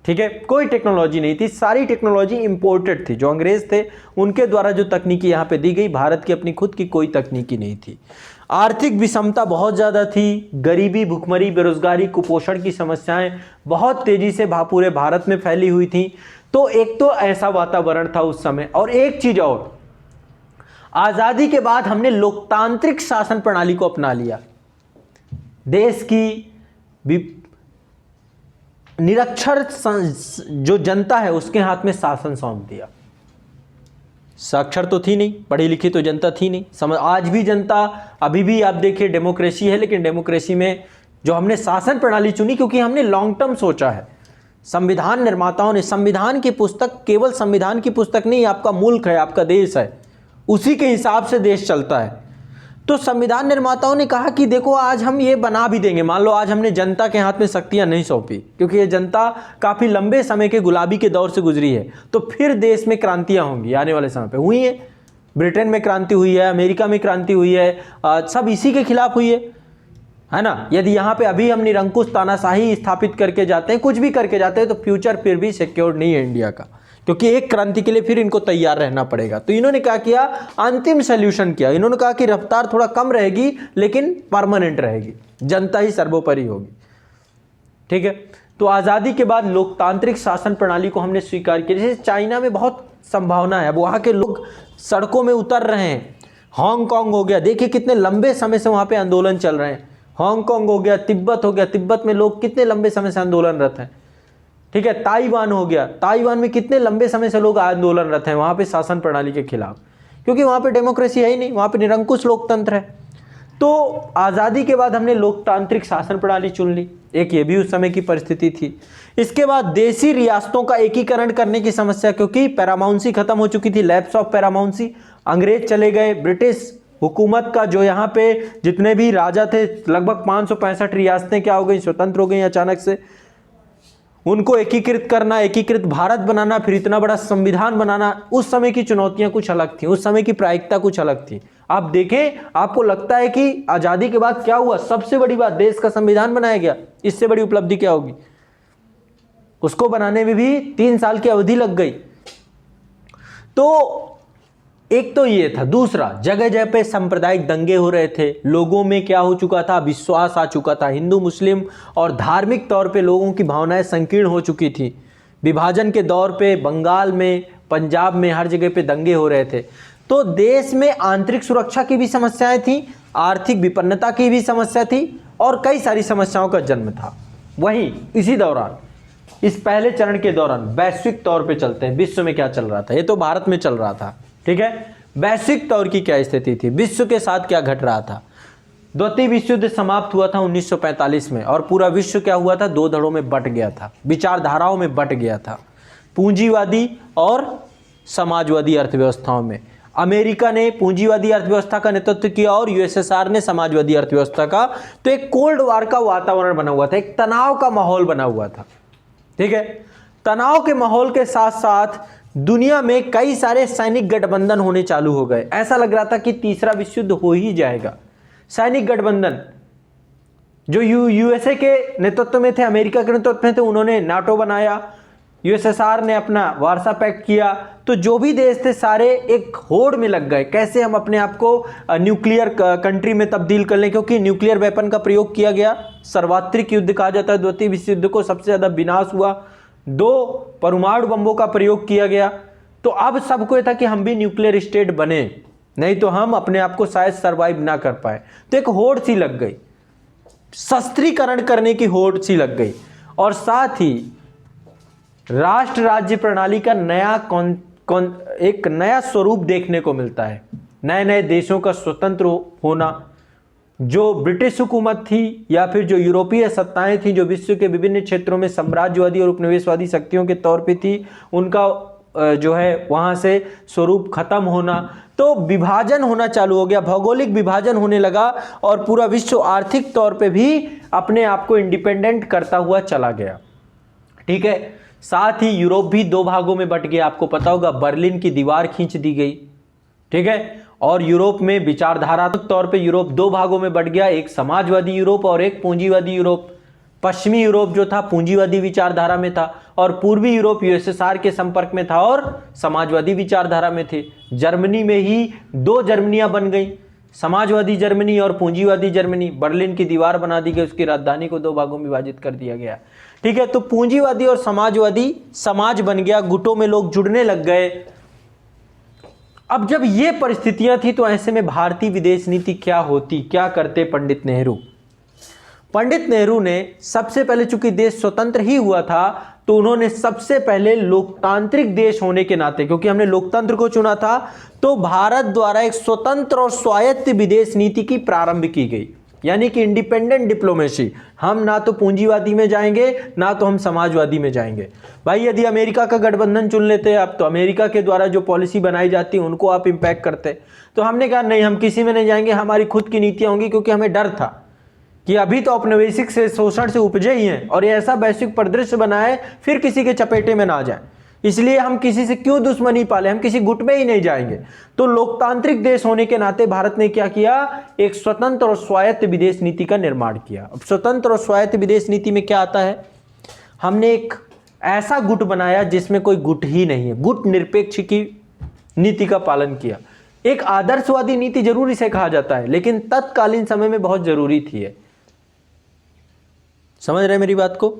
ठीक है, कोई टेक्नोलॉजी नहीं थी, सारी टेक्नोलॉजी इंपोर्टेड थी। जो अंग्रेज थे उनके द्वारा जो तकनीकी यहाँ पे दी गई, भारत की अपनी खुद की कोई तकनीकी नहीं थी। आर्थिक विषमता बहुत ज़्यादा थी। गरीबी, भुखमरी, बेरोजगारी, कुपोषण की समस्याएं बहुत तेजी से पूरे भारत में फैली हुई थी। तो एक तो ऐसा वातावरण था उस समय। और एक चीज और, आज़ादी के बाद हमने लोकतांत्रिक शासन प्रणाली को अपना लिया। देश की निरक्षर जो जनता है उसके हाथ में शासन सौंप दिया। साक्षर तो थी नहीं, पढ़ी लिखी तो जनता थी नहीं। आज भी जनता, अभी भी आप देखिए डेमोक्रेसी है, लेकिन डेमोक्रेसी में जो हमने शासन प्रणाली चुनी, क्योंकि हमने लॉन्ग टर्म सोचा है। संविधान निर्माताओं ने, संविधान की पुस्तक केवल संविधान की पुस्तक नहीं, आपका मुल्क है, आपका देश है, उसी के हिसाब से देश चलता है। तो संविधान निर्माताओं ने कहा कि देखो आज हम ये बना भी देंगे। मान लो आज हमने जनता के हाथ में शक्तियां नहीं सौंपी, क्योंकि ये जनता काफ़ी लंबे समय के गुलामी के दौर से गुजरी है, तो फिर देश में क्रांतियां होंगी आने वाले समय पे। हुई है, ब्रिटेन में क्रांति हुई है, अमेरिका में क्रांति हुई है, सब इसी के खिलाफ हुई है ना। यदि यहाँ पे अभी हम निरंकुश तानाशाही स्थापित करके जाते हैं, कुछ भी करके जाते हैं, तो फ्यूचर फिर भी सिक्योर्ड नहीं है इंडिया का, क्योंकि एक क्रांति के लिए फिर इनको तैयार रहना पड़ेगा। तो इन्होंने क्या किया, अंतिम सॉल्यूशन किया। इन्होंने कहा कि रफ्तार थोड़ा कम रहेगी लेकिन परमानेंट रहेगी, जनता ही सर्वोपरि होगी। ठीक है, तो आज़ादी के बाद लोकतांत्रिक शासन प्रणाली को हमने स्वीकार किया। जैसे चाइना में बहुत संभावना है, अब वहाँ के लोग सड़कों में उतर रहे हैं। हांगकांग हो गया, देखिए कितने लंबे समय से वहाँ पे आंदोलन चल रहे हैं। हांगकांग हो गया, तिब्बत हो गया, तिब्बत में लोग कितने लंबे समय से आंदोलनरत हैं। ठीक है, ताइवान हो गया, ताइवान में कितने लंबे समय से लोग आंदोलनरत हैं वहाँ पे शासन प्रणाली के खिलाफ, क्योंकि वहाँ पे डेमोक्रेसी है ही नहीं, वहाँ पे निरंकुश लोकतंत्र है। तो आज़ादी के बाद हमने लोकतांत्रिक शासन प्रणाली चुन ली, एक ये भी उस समय की परिस्थिति थी। इसके बाद देशी रियासतों का एकीकरण करने की समस्या, क्योंकि पैरामाउंसी खत्म हो चुकी थी, लैप्स ऑफ पैरामाउंसी, अंग्रेज चले गए। ब्रिटिश हुकूमत का जो यहाँ पे जितने भी राजा थे, लगभग 565 रियासतें क्या हो गई, स्वतंत्र हो गई अचानक से। उनको एकीकृत करना, एकीकृत भारत बनाना, फिर इतना बड़ा संविधान बनाना, उस समय की चुनौतियां कुछ अलग थी, उस समय की प्रायिकता कुछ अलग थी। आप देखें, आपको लगता है कि आजादी के बाद क्या हुआ? सबसे बड़ी बात, देश का संविधान बनाया गया। इससे बड़ी उपलब्धि क्या होगी? उसको बनाने में भी 3 साल की अवधि लग गई। तो एक तो ये था। दूसरा, जगह जगह पे सांप्रदायिक दंगे हो रहे थे, लोगों में क्या हो चुका था? विश्वास आ चुका था। हिंदू मुस्लिम और धार्मिक तौर पे लोगों की भावनाएं संकीर्ण हो चुकी थी। विभाजन के दौर पे बंगाल में, पंजाब में, हर जगह पे दंगे हो रहे थे। तो देश में आंतरिक सुरक्षा की भी समस्याएं थी, आर्थिक विपन्नता की भी समस्या थी और कई सारी समस्याओं का जन्म था। वहीं इसी दौरान, इस पहले चरण के दौरान वैश्विक तौर पे चलते हैं, विश्व में क्या चल रहा था? ये तो भारत में चल रहा था, ठीक है। वैश्विक तौर की क्या स्थिति थी? विश्व के साथ क्या घट रहा था? द्वितीय विश्व युद्ध समाप्त हुआ था 1945 में और पूरा विश्व क्या हुआ था? 2 धड़ों में बंट गया था, विचारधाराओं में बंट गया था, पूंजीवादी और समाजवादी अर्थव्यवस्थाओं में। अमेरिका ने पूंजीवादी अर्थव्यवस्था का नेतृत्व किया और यूएसएसआर ने समाजवादी अर्थव्यवस्था का। तो एक कोल्ड वॉर का वातावरण बना हुआ था, एक तनाव का माहौल बना हुआ था, ठीक है। तनाव के माहौल के साथ साथ दुनिया में कई सारे सैनिक गठबंधन होने चालू हो गए। ऐसा लग रहा था कि तीसरा विश्व युद्ध हो ही जाएगा। सैनिक गठबंधन जो यूएसए के नेतृत्व में थे, अमेरिका के नेतृत्व में थे, उन्होंने नाटो बनाया, यूएसएसआर ने अपना वार्सा पैक्ट किया। तो जो भी देश थे सारे एक होड़ में लग गए, कैसे हम अपने आप को न्यूक्लियर कंट्री में तब्दील कर लें, क्योंकि न्यूक्लियर वेपन का प्रयोग किया गया। सर्वात्रिक युद्ध कहा जाता है द्वितीय विश्व युद्ध को, सबसे ज्यादा विनाश हुआ, 2 परमाणु बम्बों का प्रयोग किया गया। तो अब सबको यह था कि हम भी न्यूक्लियर स्टेट बने, नहीं तो हम अपने आप को शायद सर्वाइव ना कर पाए। तो एक होड़ सी लग गई, शस्त्रीकरण करने की होड़ सी लग गई और साथ ही राष्ट्र राज्य प्रणाली का एक नया स्वरूप देखने को मिलता है। नए नए देशों का स्वतंत्र होना, जो ब्रिटिश हुकूमत थी या फिर जो यूरोपीय सत्ताएं थी जो विश्व के विभिन्न क्षेत्रों में साम्राज्यवादी और उपनिवेशवादी शक्तियों के तौर पे थी, उनका जो है वहां से स्वरूप खत्म होना। तो विभाजन होना चालू हो गया, भौगोलिक विभाजन होने लगा और पूरा विश्व आर्थिक तौर पे भी अपने आप को इंडिपेंडेंट करता हुआ चला गया, ठीक है। साथ ही यूरोप भी 2 भागों में बंट गया। आपको पता होगा बर्लिन की दीवार खींच दी गई, ठीक है। और यूरोप में विचारधारात्मक तौर पे यूरोप 2 भागों में बंट गया, एक समाजवादी यूरोप और एक पूंजीवादी यूरोप। पश्चिमी यूरोप जो था पूंजीवादी विचारधारा में था और पूर्वी यूरोप यूएसएसआर के संपर्क में था और समाजवादी विचारधारा में थे। जर्मनी में ही 2 जर्मनियां बन गई, समाजवादी जर्मनी और पूंजीवादी जर्मनी। बर्लिन की दीवार बना दी गई, उसकी राजधानी को 2 भागों में विभाजित कर दिया गया, ठीक है। तो पूंजीवादी और समाजवादी समाज बन गया, गुटों में लोग जुड़ने लग गए। अब जब ये परिस्थितियां थी तो ऐसे में भारतीय विदेश नीति क्या होती, क्या करते पंडित नेहरू? पंडित नेहरू ने सबसे पहले, चूंकि देश स्वतंत्र ही हुआ था, तो उन्होंने सबसे पहले लोकतांत्रिक देश होने के नाते, क्योंकि हमने लोकतंत्र को चुना था, तो भारत द्वारा एक स्वतंत्र और स्वायत्त विदेश नीति की प्रारंभ की गई, यानी कि इंडिपेंडेंट डिप्लोमेसी। हम ना तो पूंजीवादी में जाएंगे ना तो हम समाजवादी में जाएंगे। भाई यदि अमेरिका का गठबंधन चुन लेते आप तो अमेरिका के द्वारा जो पॉलिसी बनाई जाती है उनको आप इम्पैक्ट करते। तो हमने कहा नहीं, हम किसी में नहीं जाएंगे, हमारी खुद की नीतियां होंगी, क्योंकि हमें डर था कि अभी तो औपनिवेशिक से शोषण से उपजे ही हैं और ये ऐसा वैश्विक परिदृश्य बनाए फिर किसी के चपेटे में ना जाए, इसलिए हम किसी से क्यों दुश्मनी पाले, हम किसी गुट में ही नहीं जाएंगे। तो लोकतांत्रिक देश होने के नाते भारत ने क्या किया, एक स्वतंत्र और स्वायत्त विदेश नीति का निर्माण किया। अब स्वतंत्र और स्वायत्त विदेश नीति में क्या आता है, हमने एक ऐसा गुट बनाया जिसमें कोई गुट ही नहीं है, गुट निरपेक्ष की नीति का पालन किया। एक आदर्शवादी नीति जरूर इसे कहा जाता है, लेकिन तत्कालीन समय में बहुत जरूरी थी। समझ रहे मेरी बात को?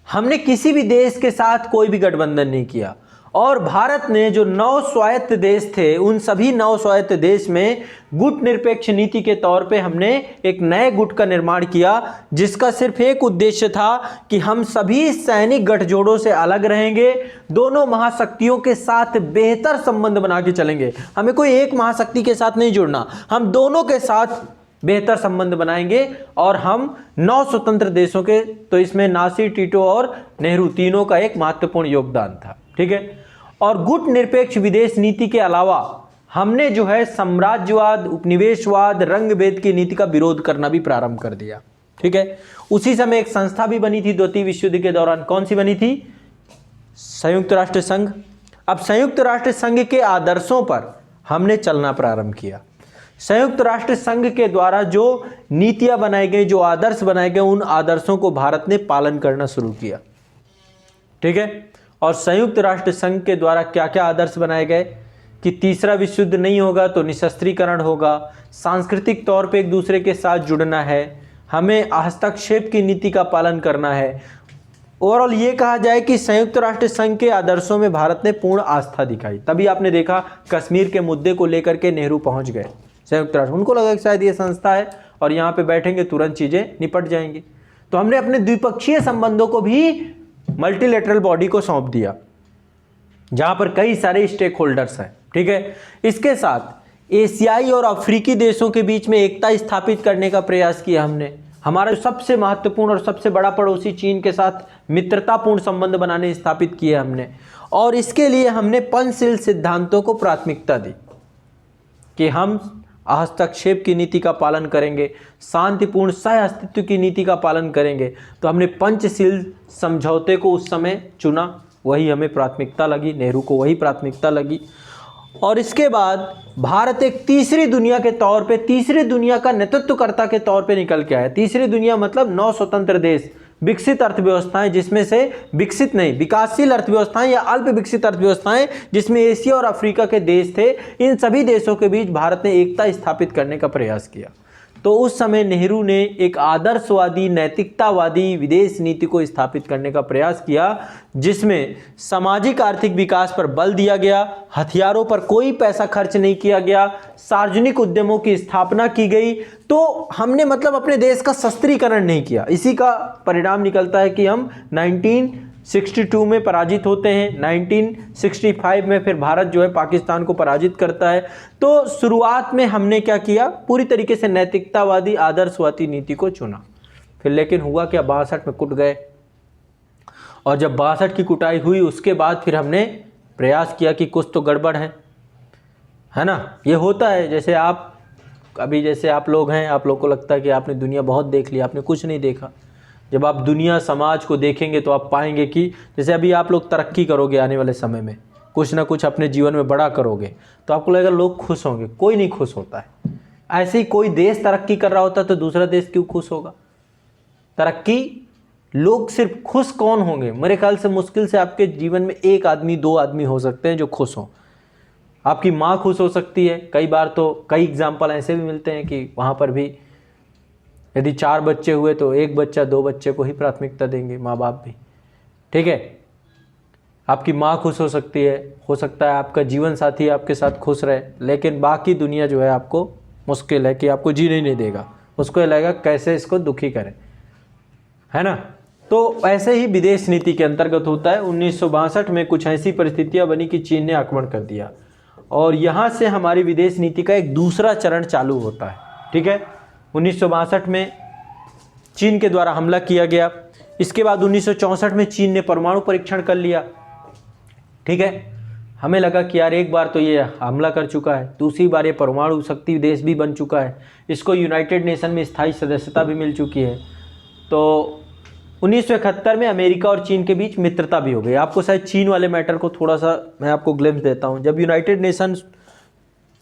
हमने किसी भी देश के साथ कोई भी गठबंधन नहीं किया और भारत ने जो 9 स्वायत्त देश थे उन सभी 9 स्वायत्त देश में गुट निरपेक्ष नीति के तौर पे हमने एक नए गुट का निर्माण किया, जिसका सिर्फ एक उद्देश्य था कि हम सभी सैनिक गठजोड़ों से अलग रहेंगे, दोनों महाशक्तियों के साथ बेहतर संबंध बना के चलेंगे। हमें कोई एक महाशक्ति के साथ नहीं जुड़ना, हम दोनों के साथ बेहतर संबंध बनाएंगे। और हम 9 स्वतंत्र देशों के, तो इसमें नासिर, टीटो और नेहरू तीनों का एक महत्वपूर्ण योगदान था, ठीक है। और गुट निरपेक्ष विदेश नीति के अलावा हमने जो है साम्राज्यवाद, उपनिवेशवाद, रंगभेद की नीति का विरोध करना भी प्रारंभ कर दिया, ठीक है। उसी समय एक संस्था भी बनी थी द्वितीय विश्व युद्ध के दौरान। कौन सी बनी थी? संयुक्त राष्ट्र संघ। अब संयुक्त राष्ट्र संघ के आदर्शों पर हमने चलना प्रारंभ किया। संयुक्त राष्ट्र संघ के द्वारा जो नीतियां बनाई गई, जो आदर्श बनाए गए, उन आदर्शों को भारत ने पालन करना शुरू किया। ठीक है, और संयुक्त राष्ट्र संघ के द्वारा क्या क्या आदर्श बनाए गए कि तीसरा विश्व युद्ध नहीं होगा तो निशस्त्रीकरण होगा, सांस्कृतिक तौर पे एक दूसरे के साथ जुड़ना है, हमें हस्तक्षेप की नीति का पालन करना है। ओवरऑल ये कहा जाए कि संयुक्त राष्ट्र संघ के आदर्शों में भारत ने पूर्ण आस्था दिखाई। तभी आपने देखा कश्मीर के मुद्दे को लेकर के नेहरू पहुंच गए संयुक्त राष्ट्र, उनको लगा कि शायद ये संस्था है और यहाँ पे बैठेंगे तुरंत चीज़ें निपट जाएंगी। तो हमने अपने द्विपक्षीय संबंधों को भी मल्टीलेटरल बॉडी को सौंप दिया, जहाँ पर कई सारे स्टेक होल्डर्स हैं। ठीक है, इसके साथ एशियाई और अफ्रीकी देशों के बीच में एकता स्थापित करने का प्रयास किया हमने। हमारा जो सबसे महत्वपूर्ण और सबसे बड़ा पड़ोसी चीन के साथ मित्रतापूर्ण संबंध बनाने स्थापित किए हमने, और इसके लिए हमने पंचशील सिद्धांतों को प्राथमिकता दी कि हम हस्तक्षेप की नीति का पालन करेंगे, शांतिपूर्ण सह अस्तित्व की नीति का पालन करेंगे। तो हमने पंचशील समझौते को उस समय चुना, वही हमें प्राथमिकता लगी, नेहरू को वही प्राथमिकता लगी। और इसके बाद भारत एक तीसरी दुनिया के तौर पे, तीसरी दुनिया का नेतृत्वकर्ता के तौर पे निकल के आया। तीसरी दुनिया मतलब 9 स्वतंत्र देश, विकसित अर्थव्यवस्थाएं जिसमें से विकसित नहीं, विकासशील अर्थव्यवस्थाएं या अल्प विकसित अर्थव्यवस्थाएं जिसमें एशिया और अफ्रीका के देश थे। इन सभी देशों के बीच भारत ने एकता स्थापित करने का प्रयास किया। तो उस समय नेहरू ने एक आदर्शवादी, नैतिकतावादी विदेश नीति को स्थापित करने का प्रयास किया, जिसमें सामाजिक आर्थिक विकास पर बल दिया गया, हथियारों पर कोई पैसा खर्च नहीं किया गया, सार्वजनिक उद्यमों की स्थापना की गई। तो हमने मतलब अपने देश का शस्त्रीकरण नहीं किया। इसी का परिणाम निकलता है कि हम 1962 में पराजित होते हैं, 1965 में फिर भारत जो है पाकिस्तान को पराजित करता है। तो शुरुआत में हमने क्या किया, पूरी तरीके से नैतिकतावादी आदर्शवादी नीति को चुना। फिर लेकिन हुआ क्या, 62 में कुट गए, और जब 62 की कुटाई हुई उसके बाद फिर हमने प्रयास किया कि कुछ तो गड़बड़ है ना। ये होता है, जैसे आप अभी जैसे आप लोग हैं, आप लोग को लगता है कि आपने दुनिया बहुत देख ली, आपने कुछ नहीं देखा। जब आप दुनिया समाज को देखेंगे तो आप पाएंगे कि जैसे अभी आप लोग तरक्की करोगे, आने वाले समय में कुछ ना कुछ अपने जीवन में बड़ा करोगे, तो आपको लगेगा लोग खुश होंगे। कोई नहीं खुश होता है। ऐसे ही कोई देश तरक्की कर रहा होता तो दूसरा देश क्यों खुश होगा। तरक्की, लोग सिर्फ खुश कौन होंगे, मेरे ख्याल से मुश्किल से आपके जीवन में 1 आदमी 2 आदमी हो सकते हैं जो खुश हों। आपकी माँ खुश हो सकती है, कई बार तो कई एग्जाम्पल ऐसे भी मिलते हैं कि वहाँ पर भी यदि 4 बच्चे हुए तो 1 बच्चा 2 बच्चे को ही प्राथमिकता देंगे माँ बाप भी। ठीक है, आपकी माँ खुश हो सकती है, हो सकता है आपका जीवन साथी आपके साथ खुश रहे, लेकिन बाकी दुनिया जो है आपको मुश्किल है कि आपको जीने नहीं देगा, उसको ये लगेगा कैसे इसको दुखी करें, है ना। तो ऐसे ही विदेश नीति के अंतर्गत होता है। 1962 में कुछ ऐसी परिस्थितियाँ बनी कि चीन ने आक्रमण कर दिया, और यहाँ से हमारी विदेश नीति का एक दूसरा चरण चालू होता है। ठीक है, 1962 में चीन के द्वारा हमला किया गया। इसके बाद 1964 में चीन ने परमाणु परीक्षण कर लिया। ठीक है, हमें लगा कि यार एक बार तो ये हमला कर चुका है, दूसरी बार ये परमाणु शक्ति देश भी बन चुका है, इसको यूनाइटेड नेशन में स्थायी सदस्यता भी मिल चुकी है। तो 1971 में अमेरिका और चीन के बीच मित्रता भी हो गई। आपको शायद चीन वाले मैटर को थोड़ा सा मैं आपको ग्लिम्स देता हूँ। जब यूनाइटेड नेशन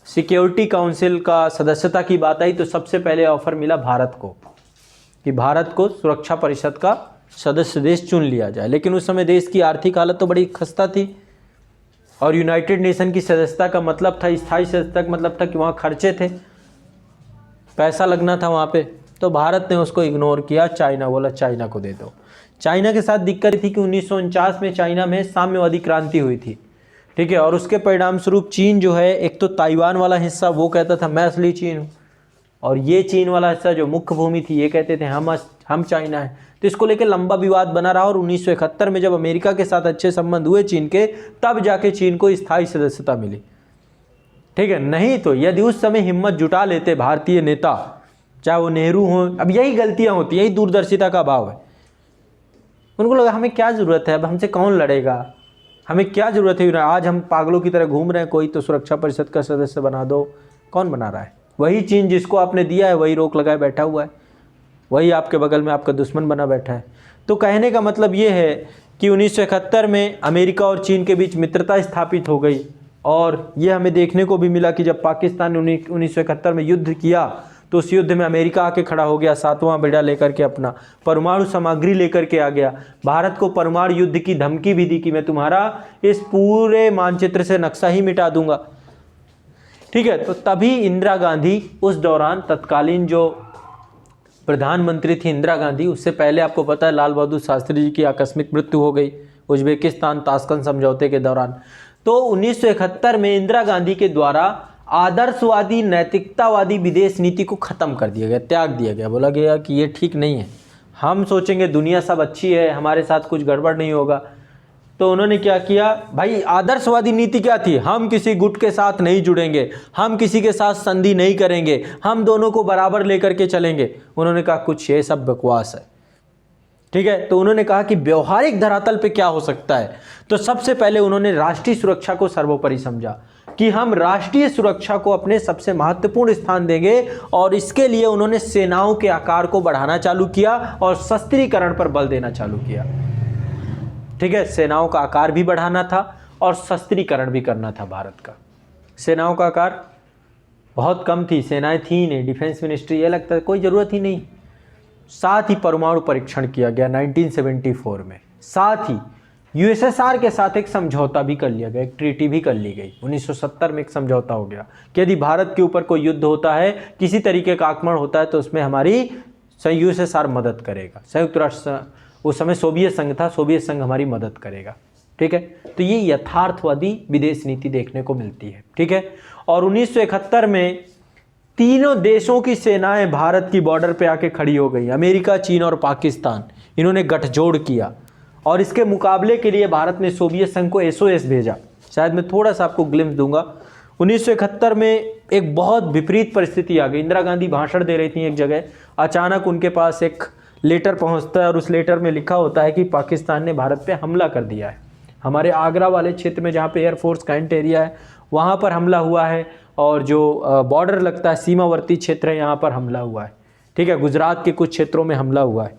सिक्योरिटी काउंसिल का सदस्यता की बात आई तो सबसे पहले ऑफर मिला भारत को कि भारत को सुरक्षा परिषद का सदस्य देश चुन लिया जाए। लेकिन उस समय देश की आर्थिक हालत तो बड़ी खस्ता थी, और यूनाइटेड नेशन की सदस्यता का मतलब था, स्थायी सदस्यता का मतलब था कि वहाँ खर्चे थे, पैसा लगना था वहाँ पे। तो भारत ने उसको इग्नोर किया। चाइना बोला चाइना को दे दो। चाइना के साथ दिक्कत थी कि 1949 में चाइना में साम्यवादी क्रांति हुई थी। ठीक है, और उसके परिणाम स्वरूप चीन जो है, एक तो ताइवान वाला हिस्सा वो कहता था मैं असली चीन हूँ, और ये चीन वाला हिस्सा जो मुख्य भूमि थी ये कहते थे हम चाइना है। तो इसको लेकर लंबा विवाद बना रहा, और 1971 में जब अमेरिका के साथ अच्छे संबंध हुए चीन के, तब जाके चीन को स्थायी सदस्यता मिली। ठीक है, नहीं तो यदि उस समय हिम्मत जुटा लेते भारतीय नेता, चाहे वो नेहरू हों, अब यही गलतियां होती, यही दूरदर्शिता का अभाव है। उनको लगा हमें क्या ज़रूरत है, अब हमसे कौन लड़ेगा, हमें क्या ज़रूरत है, आज हम पागलों की तरह घूम रहे हैं, कोई तो सुरक्षा परिषद का सदस्य बना दो। कौन बना रहा है? वही चीन जिसको आपने दिया है वही रोक लगाए बैठा हुआ है, वही आपके बगल में आपका दुश्मन बना बैठा है। तो कहने का मतलब ये है कि 1971 में अमेरिका और चीन के बीच मित्रता स्थापित हो गई, और ये हमें देखने को भी मिला कि जब पाकिस्तान ने 1971 में युद्ध किया तो उस युद्ध में अमेरिका आके खड़ा हो गया, 7वां बेड़ा लेकर के अपना परमाणु सामग्री लेकर के आ गया। भारत को परमाणु युद्ध की धमकी भी दी कि मैं तुम्हारा इस पूरे मानचित्र से नक्शा ही मिटा दूंगा। ठीक है, तो तभी इंदिरा गांधी उस दौरान तत्कालीन जो प्रधानमंत्री थी इंदिरा गांधी, उससे पहले आपको पता है लाल बहादुर शास्त्री जी की आकस्मिक मृत्यु हो गई उज्बेकिस्तान ताशकंद समझौते के दौरान। तो 1971 में इंदिरा गांधी के द्वारा आदर्शवादी नैतिकतावादी विदेश नीति को खत्म कर दिया गया, त्याग दिया गया। बोला गया कि ये ठीक नहीं है, हम सोचेंगे दुनिया सब अच्छी है, हमारे साथ कुछ गड़बड़ नहीं होगा। तो उन्होंने क्या किया भाई, आदर्शवादी नीति क्या थी, हम किसी गुट के साथ नहीं जुड़ेंगे, हम किसी के साथ संधि नहीं करेंगे, हम दोनों को बराबर लेकर के चलेंगे। उन्होंने कहा कुछ ये सब बकवास है। ठीक है, तो उन्होंने कहा कि व्यवहारिक धरातल पे क्या हो सकता है। तो सबसे पहले उन्होंने राष्ट्रीय सुरक्षा को सर्वोपरि समझा कि हम राष्ट्रीय सुरक्षा को अपने सबसे महत्वपूर्ण स्थान देंगे, और इसके लिए उन्होंने सेनाओं के आकार को बढ़ाना चालू किया और शस्त्रीकरण पर बल देना चालू किया। ठीक है, सेनाओं का आकार भी बढ़ाना था और शस्त्रीकरण भी करना था। भारत का सेनाओं का आकार बहुत कम थी, सेनाएं थी नहीं, डिफेंस मिनिस्ट्री ये लगता है कोई ज़रूरत ही नहीं। साथ ही परमाणु परीक्षण किया गया 1974 में। साथ ही यूएसएसआर के साथ एक समझौता भी कर लिया गया, एक ट्रीटी भी कर ली गई। 1970 में एक समझौता हो गया कि यदि भारत के ऊपर कोई युद्ध होता है, किसी तरीके का आक्रमण होता है, तो उसमें हमारी यूएसएसआर मदद करेगा। संयुक्त राष्ट्र उस समय सोवियत संघ था, सोवियत संघ हमारी मदद करेगा। ठीक है, तो ये यथार्थवादी विदेश नीति देखने को मिलती है। ठीक है, और 1971 में तीनों देशों की सेनाएं भारत की बॉर्डर पे आके खड़ी हो गई, अमेरिका, चीन और पाकिस्तान। इन्होंने गठजोड़ किया और इसके मुकाबले के लिए भारत ने सोवियत संघ को एसओएस भेजा। शायद मैं थोड़ा सा आपको ग्लिम्स दूंगा। 1971 में एक बहुत विपरीत परिस्थिति आ गई। इंदिरा गांधी भाषण दे रही थी एक जगह, अचानक उनके पास एक लेटर पहुंचता है और उस लेटर में लिखा होता है कि पाकिस्तान ने भारत पे हमला कर दिया है। हमारे आगरा वाले क्षेत्र में जहाँ पे एयरफोर्स कैंट एरिया है वहाँ पर हमला हुआ है, और जो बॉर्डर लगता है सीमावर्ती क्षेत्र है यहाँ पर हमला हुआ है। ठीक है, गुजरात के कुछ क्षेत्रों में हमला हुआ है।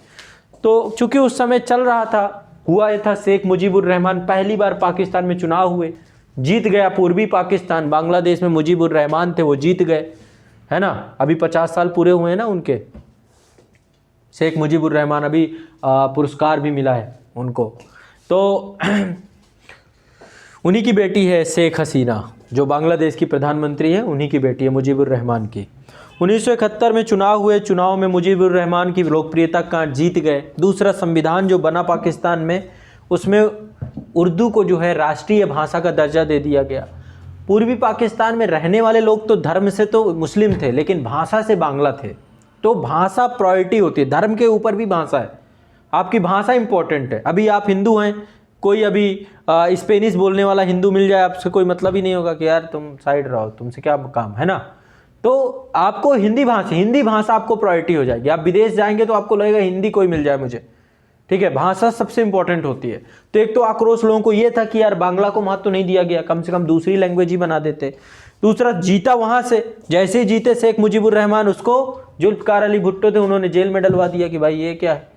तो चूंकि उस समय चल रहा था, हुआ ये था, शेख मुजीबुर रहमान पहली बार पाकिस्तान में चुनाव हुए, जीत गया पूर्वी पाकिस्तान। बांग्लादेश में मुजीबुर रहमान थे, वो जीत गए, है ना। अभी 50 साल पूरे हुए हैं ना उनके, शेख मुजीबुर रहमान, अभी पुरस्कार भी मिला है उनको। तो उन्हीं की बेटी है शेख हसीना, जो बांग्लादेश की प्रधानमंत्री है, उन्हीं की बेटी है मुजीबुर रहमान की। 1971 में चुनाव हुए, चुनाव में मुजीबुर रहमान की लोकप्रियता का जीत गए। दूसरा संविधान जो बना पाकिस्तान में, उसमें उर्दू को जो है राष्ट्रीय भाषा का दर्जा दे दिया गया। पूर्वी पाकिस्तान में रहने वाले लोग तो धर्म से तो मुस्लिम थे, लेकिन भाषा से बांग्ला थे। तो भाषा प्रायोरिटी होती है, धर्म के ऊपर भी भाषा है, आपकी भाषा इंपॉर्टेंट है। अभी आप हिंदू हैं, कोई अभी स्पेनिश बोलने वाला हिंदू मिल जाए, आपसे कोई मतलब ही नहीं होगा कि यार तुम साइड रहो, तुमसे क्या काम है ना। तो आपको हिंदी भाषा आपको प्रायोरिटी हो जाएगी। आप विदेश जाएंगे तो आपको लगेगा हिंदी कोई मिल जाए मुझे। ठीक है, भाषा सबसे इंपॉर्टेंट होती है। तो एक तो आक्रोश लोगों को ये था कि यार बांग्ला को महत्व नहीं दिया गया, कम से कम दूसरी लैंग्वेज ही बना देते। दूसरा, जीता वहां से, जैसे ही जीते शेख मुजीबुर रहमान, उसको जुल्फकार अली भुट्टो थे, उन्होंने जेल में डलवा दिया कि भाई ये क्या है।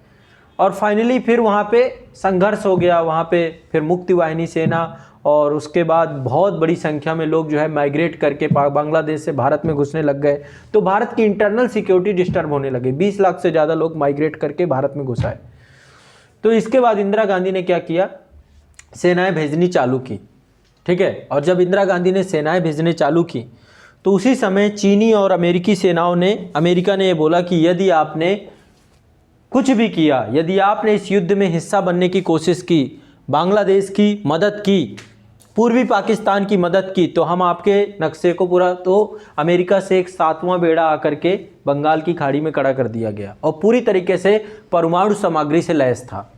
और फाइनली फिर वहाँ पे संघर्ष हो गया, वहाँ पे फिर मुक्ति वाहिनी सेना, और उसके बाद बहुत बड़ी संख्या में लोग जो है माइग्रेट करके बांग्लादेश से भारत में घुसने लग गए। तो भारत की इंटरनल सिक्योरिटी डिस्टर्ब होने लगी, 20 लाख से ज़्यादा लोग माइग्रेट करके भारत में घुस आए। तो इसके बाद इंदिरा गांधी ने क्या किया, सेनाएं भेजनी चालू की। ठीक है, और जब इंदिरा गांधी ने सेनाएं भेजने चालू की तो उसी समय चीनी और अमेरिकी सेनाओं ने, अमेरिका ने ये बोला कि यदि आपने कुछ भी किया, यदि आपने इस युद्ध में हिस्सा बनने की कोशिश की, बांग्लादेश की मदद की, पूर्वी पाकिस्तान की मदद की, तो हम आपके नक्शे को पूरा, तो अमेरिका से एक 7वां बेड़ा आकर के बंगाल की खाड़ी में खड़ा कर दिया गया और पूरी तरीके से परमाणु सामग्री से लैस था।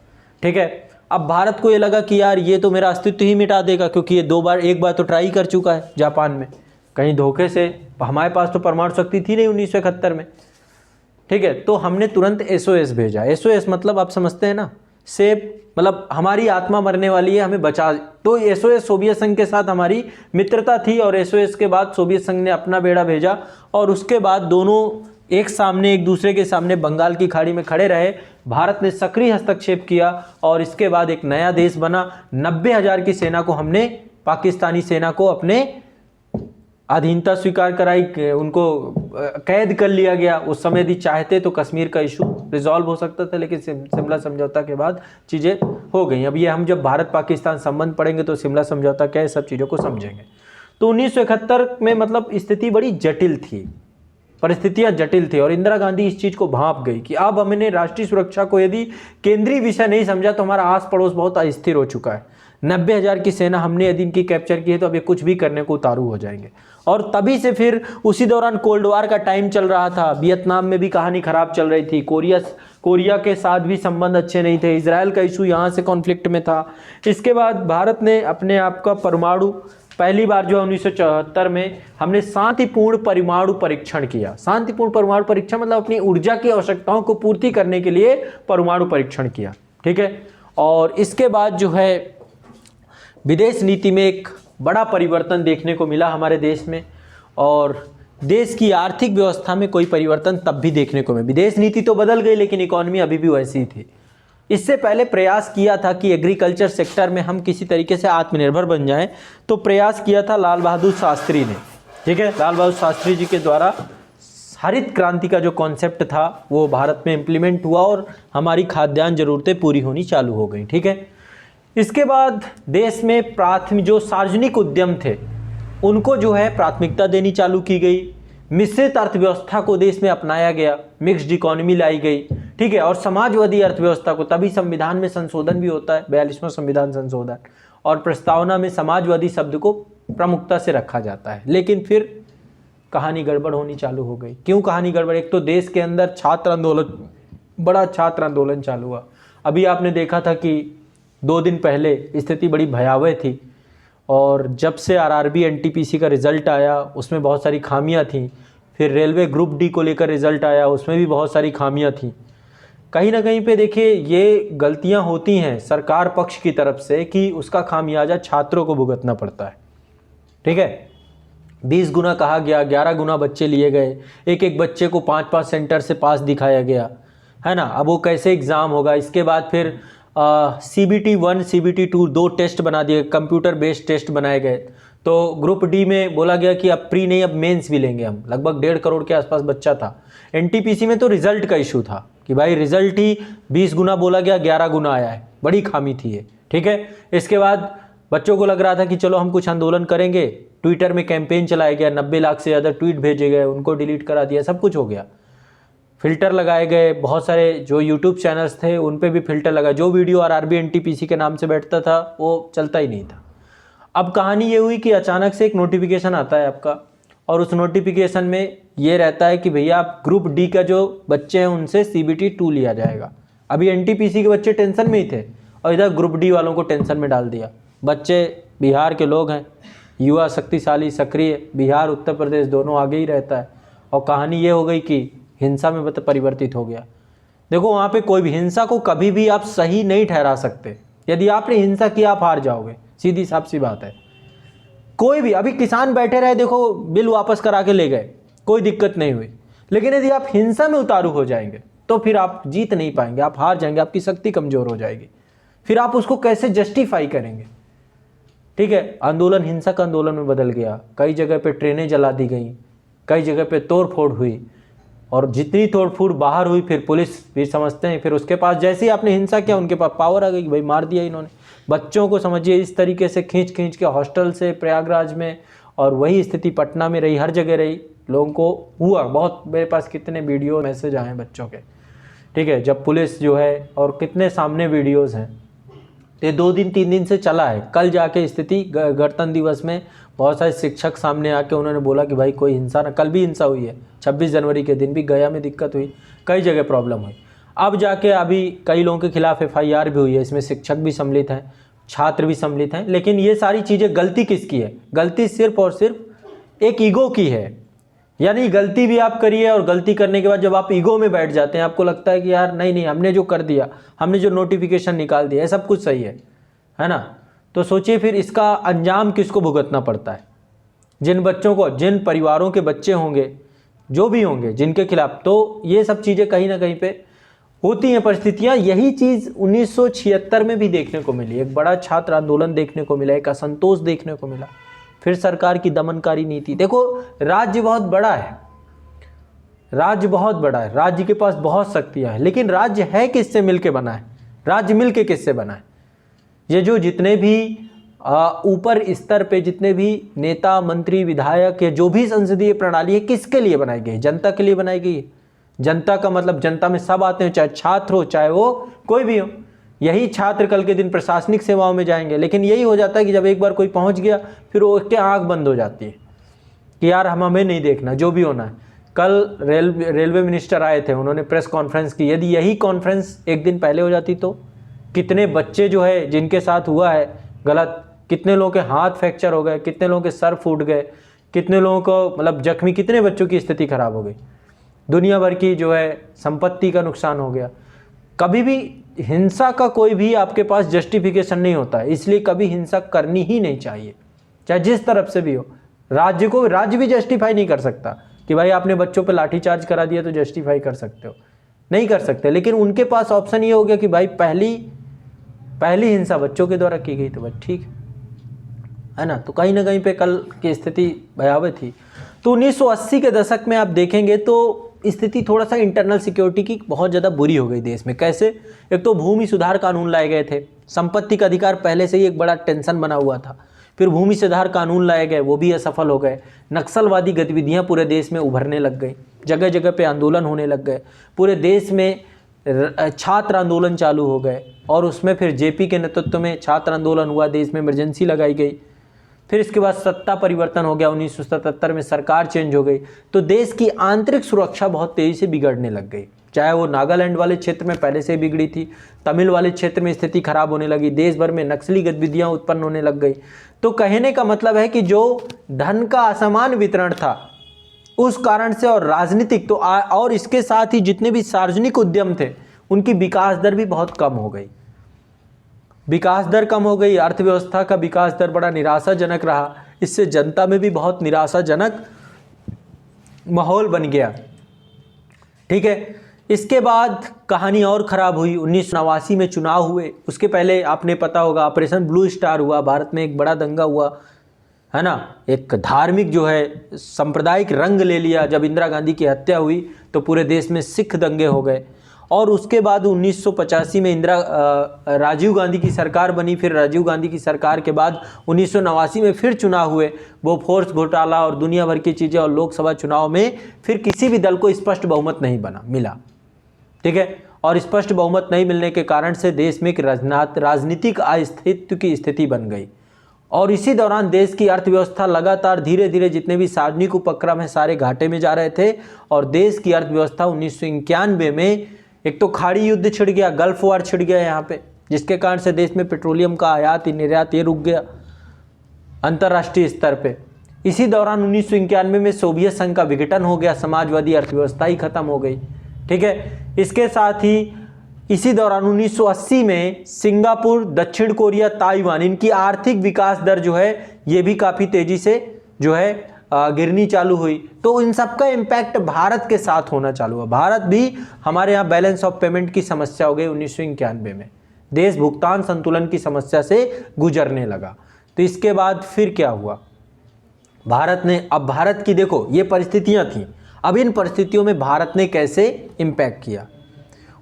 ठीक है, अब भारत को ये लगा कि यार ये तो मेरा अस्तित्व ही मिटा देगा, क्योंकि ये एक बार तो ट्राई कर चुका है जापान में, कहीं धोखे से। हमारे पास तो परमाणु शक्ति थी नहीं 1971 में। ठीक है, तो हमने तुरंत एसओएस भेजा। एसओएस मतलब आप समझते हैं ना, सेफ, मतलब हमारी आत्मा मरने वाली है, हमें बचा। तो एसओएस सोवियत संघ के साथ हमारी मित्रता थी, और एसओएस के बाद सोवियत संघ ने अपना बेड़ा भेजा, और उसके बाद दोनों एक दूसरे के सामने बंगाल की खाड़ी में खड़े रहे। भारत ने सक्रिय हस्तक्षेप किया और इसके बाद एक नया देश बना। 90,000 की सेना को हमने पाकिस्तानी सेना को अपने अधीनता स्वीकार कराई, उनको कैद कर लिया गया। उस समय यदि चाहते तो कश्मीर का इशू रिजॉल्व हो सकता था, लेकिन शिमला समझौता के बाद चीज़ें हो गई। अब ये हम जब भारत पाकिस्तान संबंध पढ़ेंगे तो शिमला समझौता क्या है, सब चीज़ों को समझेंगे। तो 1971 में मतलब स्थिति बड़ी जटिल थी, परिस्थितियां जटिल थी, और इंदिरा गांधी इस चीज़ को भांप गई कि अब हमने राष्ट्रीय सुरक्षा को यदि केंद्रीय विषय नहीं समझा तो हमारा आस पड़ोस बहुत अस्थिर हो चुका है। 90,000 की सेना हमने यदि इनकी कैप्चर की है तो अब ये कुछ भी करने को उतारू हो जाएंगे। और तभी से फिर उसी दौरान कोल्ड वार का टाइम चल रहा था, वियतनाम में भी कहानी खराब चल रही थी, कोरिया के साथ भी संबंध अच्छे नहीं थे, इजराइल का इशू यहाँ से कॉन्फ्लिक्ट में था। इसके बाद भारत ने अपने आप का परमाणु पहली बार जो 1974 में हमने शांतिपूर्ण परमाणु परीक्षण किया। शांतिपूर्ण परमाणु परीक्षण मतलब अपनी ऊर्जा की आवश्यकताओं को पूर्ति करने के लिए परमाणु परीक्षण किया, ठीक है। और इसके बाद जो है विदेश नीति में एक बड़ा परिवर्तन देखने को मिला हमारे देश में, और देश की आर्थिक व्यवस्था में कोई परिवर्तन तब भी देखने को मिला। विदेश नीति तो बदल गई लेकिन इकॉनमी अभी भी वैसी ही थी। इससे पहले प्रयास किया था कि एग्रीकल्चर सेक्टर में हम किसी तरीके से आत्मनिर्भर बन जाएं, तो प्रयास किया था लाल बहादुर शास्त्री ने, ठीक है। लाल बहादुर शास्त्री जी के द्वारा हरित क्रांति का जो कॉन्सेप्ट था वो भारत में इम्प्लीमेंट हुआ और हमारी खाद्यान्न जरूरतें पूरी होनी चालू हो गई, ठीक है। इसके बाद देश में जो सार्वजनिक उद्यम थे उनको जो है प्राथमिकता देनी चालू की गई। मिश्रित अर्थव्यवस्था को देश में अपनाया गया, मिक्स्ड इकोनॉमी लाई गई, ठीक है। और समाजवादी अर्थव्यवस्था को, तभी संविधान में संशोधन भी होता है, 42वां संविधान संशोधन, और प्रस्तावना में समाजवादी शब्द को प्रमुखता से रखा जाता है। लेकिन फिर कहानी गड़बड़ होनी चालू हो गई। क्यों कहानी गड़बड़? एक तो देश के अंदर छात्र आंदोलन, बड़ा छात्र आंदोलन चालू हुआ। अभी आपने देखा था कि 2 दिन पहले स्थिति बड़ी भयावह थी, और जब से आरआरबी एनटीपीसी का रिज़ल्ट आया उसमें बहुत सारी खामियां थी। फिर रेलवे ग्रुप डी को लेकर रिज़ल्ट आया, उसमें भी बहुत सारी खामियां थी। कहीं ना कहीं पे देखिए ये गलतियां होती हैं सरकार पक्ष की तरफ से कि उसका खामियाजा छात्रों को भुगतना पड़ता है, ठीक है। 20 गुना कहा गया, 11 गुना बच्चे लिए गए, एक बच्चे को 5 सेंटर से पास दिखाया गया, है ना। अब वो कैसे एग्ज़ाम होगा? इसके बाद फिर CBT 1 CBT 2 2 टेस्ट बना दिए, कंप्यूटर बेस्ड टेस्ट बनाए गए। तो ग्रुप डी में बोला गया कि अब प्री नहीं, अब मेंस भी लेंगे हम। लगभग 1.5 करोड़ के आसपास बच्चा था। एनटीपीसी में तो रिजल्ट का इशू था कि भाई रिजल्ट ही 20 गुना बोला गया, 11 गुना आया है, बड़ी खामी थी ये, ठीक है। इसके बाद बच्चों को लग रहा था कि चलो हम कुछ आंदोलन करेंगे, ट्विटर में कैंपेन चलाया गया, 90 लाख से ज़्यादा ट्वीट भेजे गए, उनको डिलीट करा दिया, सब कुछ हो गया। फिल्टर लगाए गए, बहुत सारे जो यूट्यूब चैनल्स थे उन पे भी फिल्टर लगा, जो वीडियो आरआरबी एनटीपीसी के नाम से बैठता था वो चलता ही नहीं था। अब कहानी ये हुई कि अचानक से एक नोटिफिकेशन आता है आपका, और उस नोटिफिकेशन में ये रहता है कि भैया आप ग्रुप डी का जो बच्चे हैं उनसे CBT 2 लिया जाएगा। अभी एनटीपीसी के बच्चे टेंशन में ही थे और इधर ग्रुप डी वालों को टेंशन में डाल दिया। बच्चे बिहार के लोग हैं, युवा शक्तिशाली सक्रिय, बिहार उत्तर प्रदेश दोनों आगे ही रहता है, और कहानी ये हो गई कि हिंसा में परिवर्तित हो गया। देखो वहाँ पे कोई भी हिंसा को कभी भी आप सही नहीं ठहरा सकते। यदि आपने हिंसा की आप हार जाओगे, सीधी साफ सी बात है। कोई भी, अभी किसान बैठे रहे, देखो बिल वापस करा के ले गए, कोई दिक्कत नहीं हुई। लेकिन यदि आप हिंसा में उतारू हो जाएंगे तो फिर आप जीत नहीं पाएंगे, आप हार जाएंगे, आपकी शक्ति कमजोर हो जाएगी। फिर आप उसको कैसे जस्टिफाई करेंगे? ठीक है, आंदोलन हिंसक आंदोलन में बदल गया। कई जगह पे ट्रेनें जला दी गई, कई जगह पे तोड़फोड़ हुई, और जितनी तोड़फोड़ बाहर हुई फिर पुलिस भी समझते हैं, फिर उसके पास जैसे ही आपने हिंसा किया उनके पास पावर आ गई कि भाई मार दिया इन्होंने। बच्चों को समझिए इस तरीके से खींच खींच के हॉस्टल से प्रयागराज में, और वही स्थिति पटना में रही, हर जगह रही, लोगों को हुआ बहुत। मेरे पास कितने वीडियो मैसेज आए हैं बच्चों के, ठीक है, जब पुलिस जो है, और कितने सामने वीडियोज़ हैं। ये 2 दिन 3 दिन से चला है। कल जाके स्थिति गणतंत्र दिवस में बहुत सारे शिक्षक सामने आके उन्होंने बोला कि भाई कोई हिंसा ना, कल भी हिंसा हुई है, 26 जनवरी के दिन भी गया में दिक्कत हुई, कई जगह प्रॉब्लम हुई। अब जाके अभी कई लोगों के खिलाफ FIR भी हुई है, इसमें शिक्षक भी सम्मिलित हैं, छात्र भी सम्मिलित हैं। लेकिन ये सारी चीज़ें गलती किसकी है? गलती सिर्फ और सिर्फ एक ईगो की है। यानी गलती भी आप करिए, और गलती करने के बाद जब आप ईगो में बैठ जाते हैं, आपको लगता है कि यार नहीं हमने जो कर दिया, हमने जो नोटिफिकेशन निकाल दिया, सब कुछ सही है ना। तो सोचिए फिर इसका अंजाम किसको भुगतना पड़ता है? जिन बच्चों को, जिन परिवारों के बच्चे होंगे, जो भी होंगे जिनके खिलाफ। तो ये सब चीज़ें कहीं ना कहीं पे होती हैं परिस्थितियां। यही चीज़ 1976 में भी देखने को मिली, एक बड़ा छात्र आंदोलन देखने को मिला, एक असंतोष देखने को मिला, फिर सरकार की दमनकारी नीति। देखो राज्य बहुत बड़ा है, राज्य बहुत बड़ा है, राज्य के पास बहुत शक्तियां हैं, लेकिन राज्य है किससे मिलके बना है? राज्य मिलके किससे बना है? ये जो जितने भी ऊपर स्तर पे जितने भी नेता, मंत्री, विधायक या जो भी संसदीय प्रणाली है, किसके लिए बनाई गई? जनता के लिए बनाई गई है। जनता का मतलब जनता में सब आते हैं, चाहे छात्र हो चाहे वो कोई भी हो। यही छात्र कल के दिन प्रशासनिक सेवाओं में जाएंगे, लेकिन यही हो जाता है कि जब एक बार कोई पहुंच गया फिर वो उसके आंख बंद हो जाती है कि यार हमें नहीं देखना, जो भी होना है। कल रेलवे मिनिस्टर आए थे, उन्होंने प्रेस कॉन्फ्रेंस की। यदि यही कॉन्फ्रेंस एक दिन पहले हो जाती तो कितने बच्चे जो है जिनके साथ हुआ है गलत, कितने लोगों के हाथ फ्रैक्चर हो गए, कितने लोगों के सर फूट गए, कितने लोगों को मतलब जख्मी, कितने बच्चों की स्थिति खराब हो गई, दुनिया भर की जो है संपत्ति का नुकसान हो गया। कभी भी हिंसा का कोई भी आपके पास जस्टिफिकेशन नहीं होता है, इसलिए कभी हिंसा करनी ही नहीं चाहिए, चाहे जिस तरफ से भी हो। राज्य भी जस्टिफाई नहीं कर सकता कि भाई आपने बच्चों पे लाठीचार्ज करा दिया तो जस्टिफाई कर सकते हो, नहीं कर सकते। लेकिन उनके पास ऑप्शन ये हो गया कि भाई पहली हिंसा बच्चों के द्वारा की गई, तो बस ठीक है ना। तो कहीं ना कहीं पे कल की स्थिति भयावह थी। तो 1980 के दशक में आप देखेंगे तो स्थिति थोड़ा सा इंटरनल सिक्योरिटी की बहुत ज़्यादा बुरी हो गई देश में। कैसे? एक तो भूमि सुधार कानून लाए गए थे, संपत्ति का अधिकार पहले से ही एक बड़ा टेंशन बना हुआ था। फिर भूमि सुधार कानून लाए गए, वो भी असफल हो गए। नक्सलवादी गतिविधियां पूरे देश में उभरने लग गई, जगह जगह पे आंदोलन होने लग गए, पूरे देश में छात्र आंदोलन चालू हो गए, और उसमें फिर जेपी के नेतृत्व में छात्र आंदोलन हुआ, देश में इमरजेंसी लगाई गई। फिर इसके बाद सत्ता परिवर्तन हो गया, 1977 में सरकार चेंज हो गई, तो देश की आंतरिक सुरक्षा बहुत तेज़ी से बिगड़ने लग गई। चाहे वो नागालैंड वाले क्षेत्र में पहले से बिगड़ी थी, तमिल वाले क्षेत्र में स्थिति खराब होने लगी, देश भर में नक्सली गतिविधियां उत्पन्न होने लग गई। तो कहने का मतलब है कि जो धन का असमान वितरण था उस कारण से, और राजनीतिक तो और इसके साथ ही जितने भी सार्वजनिक उद्यम थे उनकी विकास दर भी बहुत कम हो गई। विकास दर कम हो गई, अर्थव्यवस्था का विकास दर बड़ा निराशाजनक रहा। इससे जनता में भी बहुत निराशाजनक माहौल बन गया। ठीक है, इसके बाद कहानी और ख़राब हुई। 1989 में चुनाव हुए, उसके पहले आपने पता होगा ऑपरेशन ब्लू स्टार हुआ, भारत में एक बड़ा दंगा हुआ, है ना। एक धार्मिक जो है सांप्रदायिक रंग ले लिया। जब इंदिरा गांधी की हत्या हुई तो पूरे देश में सिख दंगे हो गए, और उसके बाद 1985 में राजीव गांधी की सरकार बनी। फिर राजीव गांधी की सरकार के बाद 1989 में फिर चुनाव हुए, वो फोर्स घोटाला और दुनिया भर की चीज़ें, और लोकसभा चुनाव में फिर किसी भी दल को स्पष्ट बहुमत नहीं मिला। ठीक है, और स्पष्ट बहुमत नहीं मिलने के कारण से देश में एक राजनीतिक अस्तित्व की स्थिति बन गई। और इसी दौरान देश की अर्थव्यवस्था लगातार धीरे धीरे जितने भी सार्वजनिक उपक्रम है सारे घाटे में जा रहे थे, और देश की अर्थव्यवस्था 1991 में एक तो खाड़ी युद्ध छिड़ गया, गल्फ वार छिड़ गया यहाँ पे, जिसके कारण से देश में पेट्रोलियम का आयात निर्यात ये रुक गया अंतर्राष्ट्रीय स्तर पे। इसी दौरान 1991 में सोवियत संघ का विघटन हो गया, समाजवादी अर्थव्यवस्था ही खत्म हो गई। ठीक है, इसके साथ ही इसी दौरान 1980 में सिंगापुर, दक्षिण कोरिया, ताइवान, इनकी आर्थिक विकास दर जो है ये भी काफ़ी तेज़ी से जो है गिरनी चालू हुई। तो इन सब का इम्पैक्ट भारत के साथ होना चालू हुआ। भारत भी, हमारे यहाँ बैलेंस ऑफ पेमेंट की समस्या हो गई 1991 में, देश भुगतान संतुलन की समस्या से गुजरने लगा। तो इसके बाद फिर क्या हुआ, भारत ने, अब भारत की देखो ये परिस्थितियाँ थीं, अब इन परिस्थितियों में भारत ने कैसे इम्पैक्ट किया।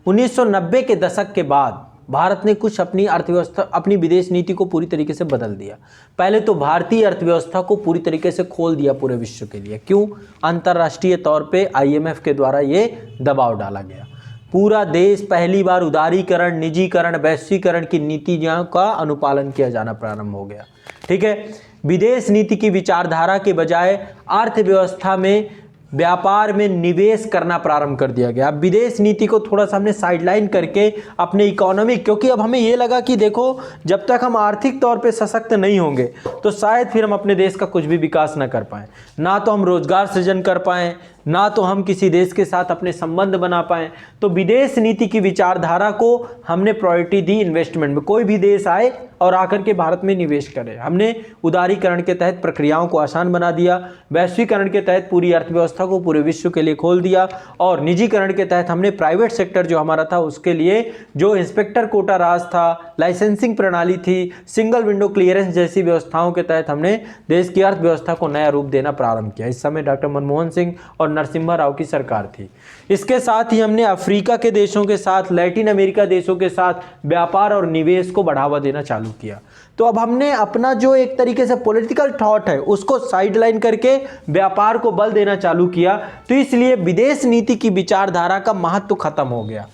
1990 के दशक के बाद भारत ने कुछ अपनी अर्थव्यवस्था, अपनी विदेश नीति को पूरी तरीके से बदल दिया। पहले तो भारतीय अर्थव्यवस्था को पूरी तरीके से खोल दिया पूरे विश्व के लिए। क्यों? अंतर्राष्ट्रीय तौर पे IMF के द्वारा ये दबाव डाला गया। पूरा देश पहली बार उदारीकरण, निजीकरण, वैश्वीकरण की नीतियों का अनुपालन किया जाना प्रारंभ हो गया। ठीक है, विदेश नीति की विचारधारा के बजाय अर्थव्यवस्था में, व्यापार में निवेश करना प्रारंभ कर दिया गया। अब विदेश नीति को थोड़ा सा हमने साइडलाइन करके अपने इकोनॉमिक, क्योंकि अब हमें ये लगा कि देखो जब तक हम आर्थिक तौर पे सशक्त नहीं होंगे तो शायद फिर हम अपने देश का कुछ भी विकास ना कर पाएँ, ना तो हम रोजगार सृजन कर पाएँ, ना तो हम किसी देश के साथ अपने संबंध बना पाएँ। तो विदेश नीति की विचारधारा को हमने प्रायोरिटी दी इन्वेस्टमेंट में। कोई भी देश आए और आकर के भारत में निवेश करे। हमने उदारीकरण के तहत प्रक्रियाओं को आसान बना दिया, वैश्वीकरण के तहत पूरी अर्थव्यवस्था को पूरे विश्व के लिए खोल दिया, और निजीकरण के तहत हमने प्राइवेट सेक्टर जो हमारा था उसके लिए जो इंस्पेक्टर कोटा राज था, लाइसेंसिंग प्रणाली थी, सिंगल विंडो क्लियरेंस जैसी व्यवस्थाओं के तहत हमने देश की अर्थव्यवस्था को नया रूप देना प्रारंभ किया। इस समय डॉक्टर मनमोहन सिंह और नरसिम्हा राव की सरकार थी। इसके साथ ही हमने अफ्रीका के देशों के साथ, लैटिन अमेरिका देशों के साथ व्यापार और निवेश को बढ़ावा देना चालू किया। तो अब हमने अपना जो एक तरीके से पॉलिटिकल थॉट है उसको साइडलाइन करके व्यापार को बल देना चालू किया। तो इसलिए विदेश नीति की विचारधारा का महत्व खत्म हो गया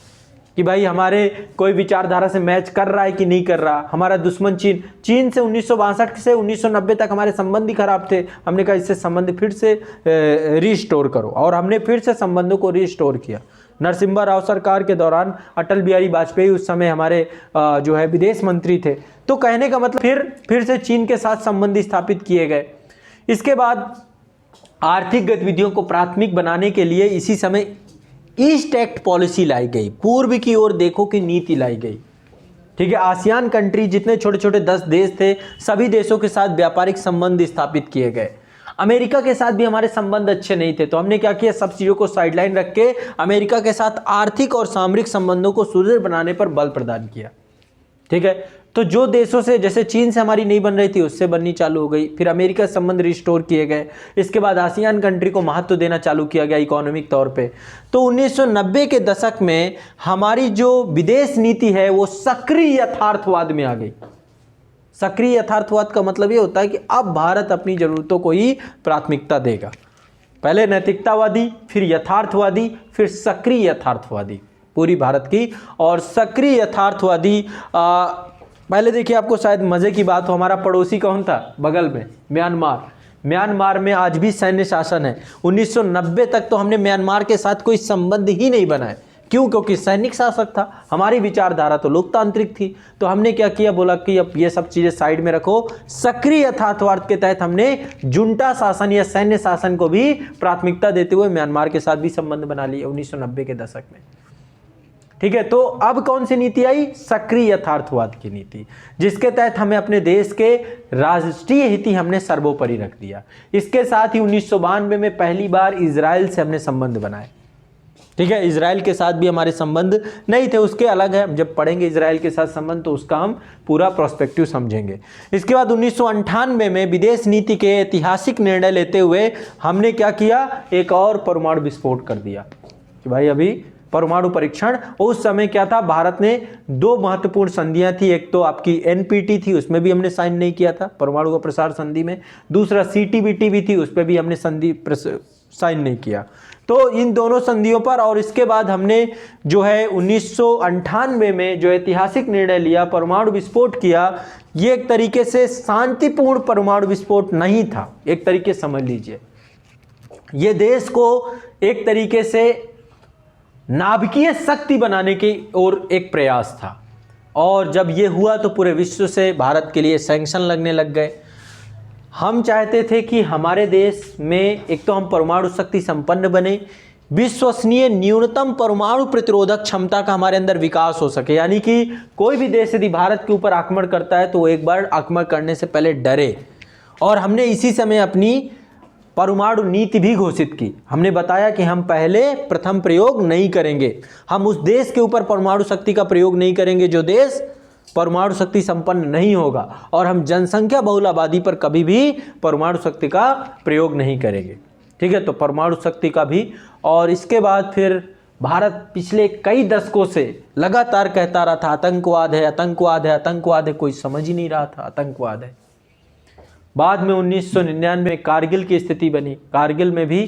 कि भाई हमारे कोई विचारधारा से मैच कर रहा है कि नहीं कर रहा। हमारा दुश्मन चीन से 1962 से 1990 तक हमारे संबंध ही खराब थे। हमने कहा इससे संबंध फिर से रिस्टोर करो, और हमने फिर से संबंधों को रिस्टोर किया। नरसिम्हा राव सरकार के दौरान अटल बिहारी वाजपेयी उस समय हमारे जो है विदेश मंत्री थे। तो कहने का मतलब फिर से चीन के साथ संबंध स्थापित किए गए। इसके बाद आर्थिक गतिविधियों को प्राथमिक बनाने के लिए इसी समय ईस्ट एक्ट पॉलिसी लाई गई, पूर्व की ओर देखो की नीति लाई गई। ठीक है, आसियान कंट्री जितने छोटे छोटे 10 देश थे, सभी देशों के साथ व्यापारिक संबंध स्थापित किए गए। अमेरिका के साथ भी हमारे संबंध अच्छे नहीं थे, तो हमने क्या किया, सब चीज़ों को साइडलाइन रख के अमेरिका के साथ आर्थिक और सामरिक संबंधों को सुदृढ़ बनाने पर बल प्रदान किया। ठीक है, तो जो देशों से, जैसे चीन से हमारी नहीं बन रही थी, उससे बननी चालू हो गई। फिर अमेरिका संबंध रिस्टोर किए गए। इसके बाद आसियान कंट्री को महत्व देना चालू किया गया इकोनॉमिक तौर पे। तो 1990 के दशक में हमारी जो विदेश नीति है वो सक्रिय यथार्थवाद में आ गई। सक्रिय यथार्थवाद का मतलब ये होता है कि अब भारत अपनी जरूरतों को ही प्राथमिकता देगा। पहले नैतिकतावादी, फिर यथार्थवादी, फिर सक्रिय यथार्थवादी पूरी भारत की। और सक्रिय यथार्थवादी पहले देखिए, आपको शायद मजे की बात हो, हमारा पड़ोसी कौन था बगल में? म्यांमार। म्यांमार में आज भी सैन्य शासन है। 1990 तक तो हमने म्यांमार के साथ कोई संबंध ही नहीं बनाए। क्यों? क्योंकि सैनिक शासक था। हमारी विचारधारा तो लोकतांत्रिक थी। तो हमने क्या किया, बोला कि अब ये सब चीजें साइड में रखो। सक्रिय यथार्थवाद के तहत हमने जुंटा शासन या सैन्य शासन को भी प्राथमिकता देते हुए म्यांमार के साथ भी संबंध बना लिए 1990 के दशक में। ठीक है, तो अब कौन सी नीति आई? सक्रिय यथार्थवाद की नीति, जिसके तहत हमें अपने देश के राष्ट्रीय हित ही हमने सर्वोपरि रख दिया। इसके साथ ही 1992 में पहली बार इजराइल से हमने संबंध बनाए। ठीक है, इजराइल के साथ भी हमारे संबंध नहीं थे, उसके अलग है। जब पढ़ेंगे इजराइल के साथ संबंध तो उसका हम पूरा प्रोस्पेक्टिव समझेंगे। इसके बाद 1998 में विदेश नीति के ऐतिहासिक निर्णय लेते हुए हमने क्या किया, एक और परमाणु विस्फोट कर दिया कि भाई अभी परमाणु परीक्षण। उस समय क्या था, भारत ने 2 महत्वपूर्ण संधियां थी। एक तो आपकी एनपीटी थी, उसमें भी हमने साइन नहीं किया था परमाणु का प्रसार संधि में। दूसरा सीटीबीटी भी थी, उस पर भी हमने संधि साइन नहीं किया। तो इन दोनों संधियों पर, और इसके बाद हमने जो है 1998 में जो ऐतिहासिक निर्णय लिया, परमाणु विस्फोट किया, ये एक तरीके से शांतिपूर्ण परमाणु विस्फोट नहीं था। एक तरीके समझ लीजिए, ये देश को एक तरीके से नाभिकीय शक्ति बनाने की ओर एक प्रयास था। और जब ये हुआ तो पूरे विश्व से भारत के लिए सैंक्शन लगने लग गए। हम चाहते थे कि हमारे देश में एक तो हम परमाणु शक्ति संपन्न बने, विश्वसनीय न्यूनतम परमाणु प्रतिरोधक क्षमता का हमारे अंदर विकास हो सके। यानी कि कोई भी देश यदि भारत के ऊपर आक्रमण करता है तो वो एक बार आक्रमण करने से पहले डरे। और हमने इसी समय अपनी परमाणु नीति भी घोषित की। हमने बताया कि हम पहले प्रथम प्रयोग नहीं करेंगे, हम उस देश के ऊपर परमाणु शक्ति का प्रयोग नहीं करेंगे जो देश परमाणु शक्ति संपन्न नहीं होगा, और हम जनसंख्या बहुल आबादी पर कभी भी परमाणु शक्ति का प्रयोग नहीं करेंगे। ठीक है, तो परमाणु शक्ति का भी। और इसके बाद फिर भारत पिछले कई दशकों से लगातार कहता रहा था आतंकवाद है, आतंकवाद है, आतंकवाद है। कोई समझ ही नहीं रहा था आतंकवाद है। बाद में 1999 में कारगिल की स्थिति बनी। कारगिल में भी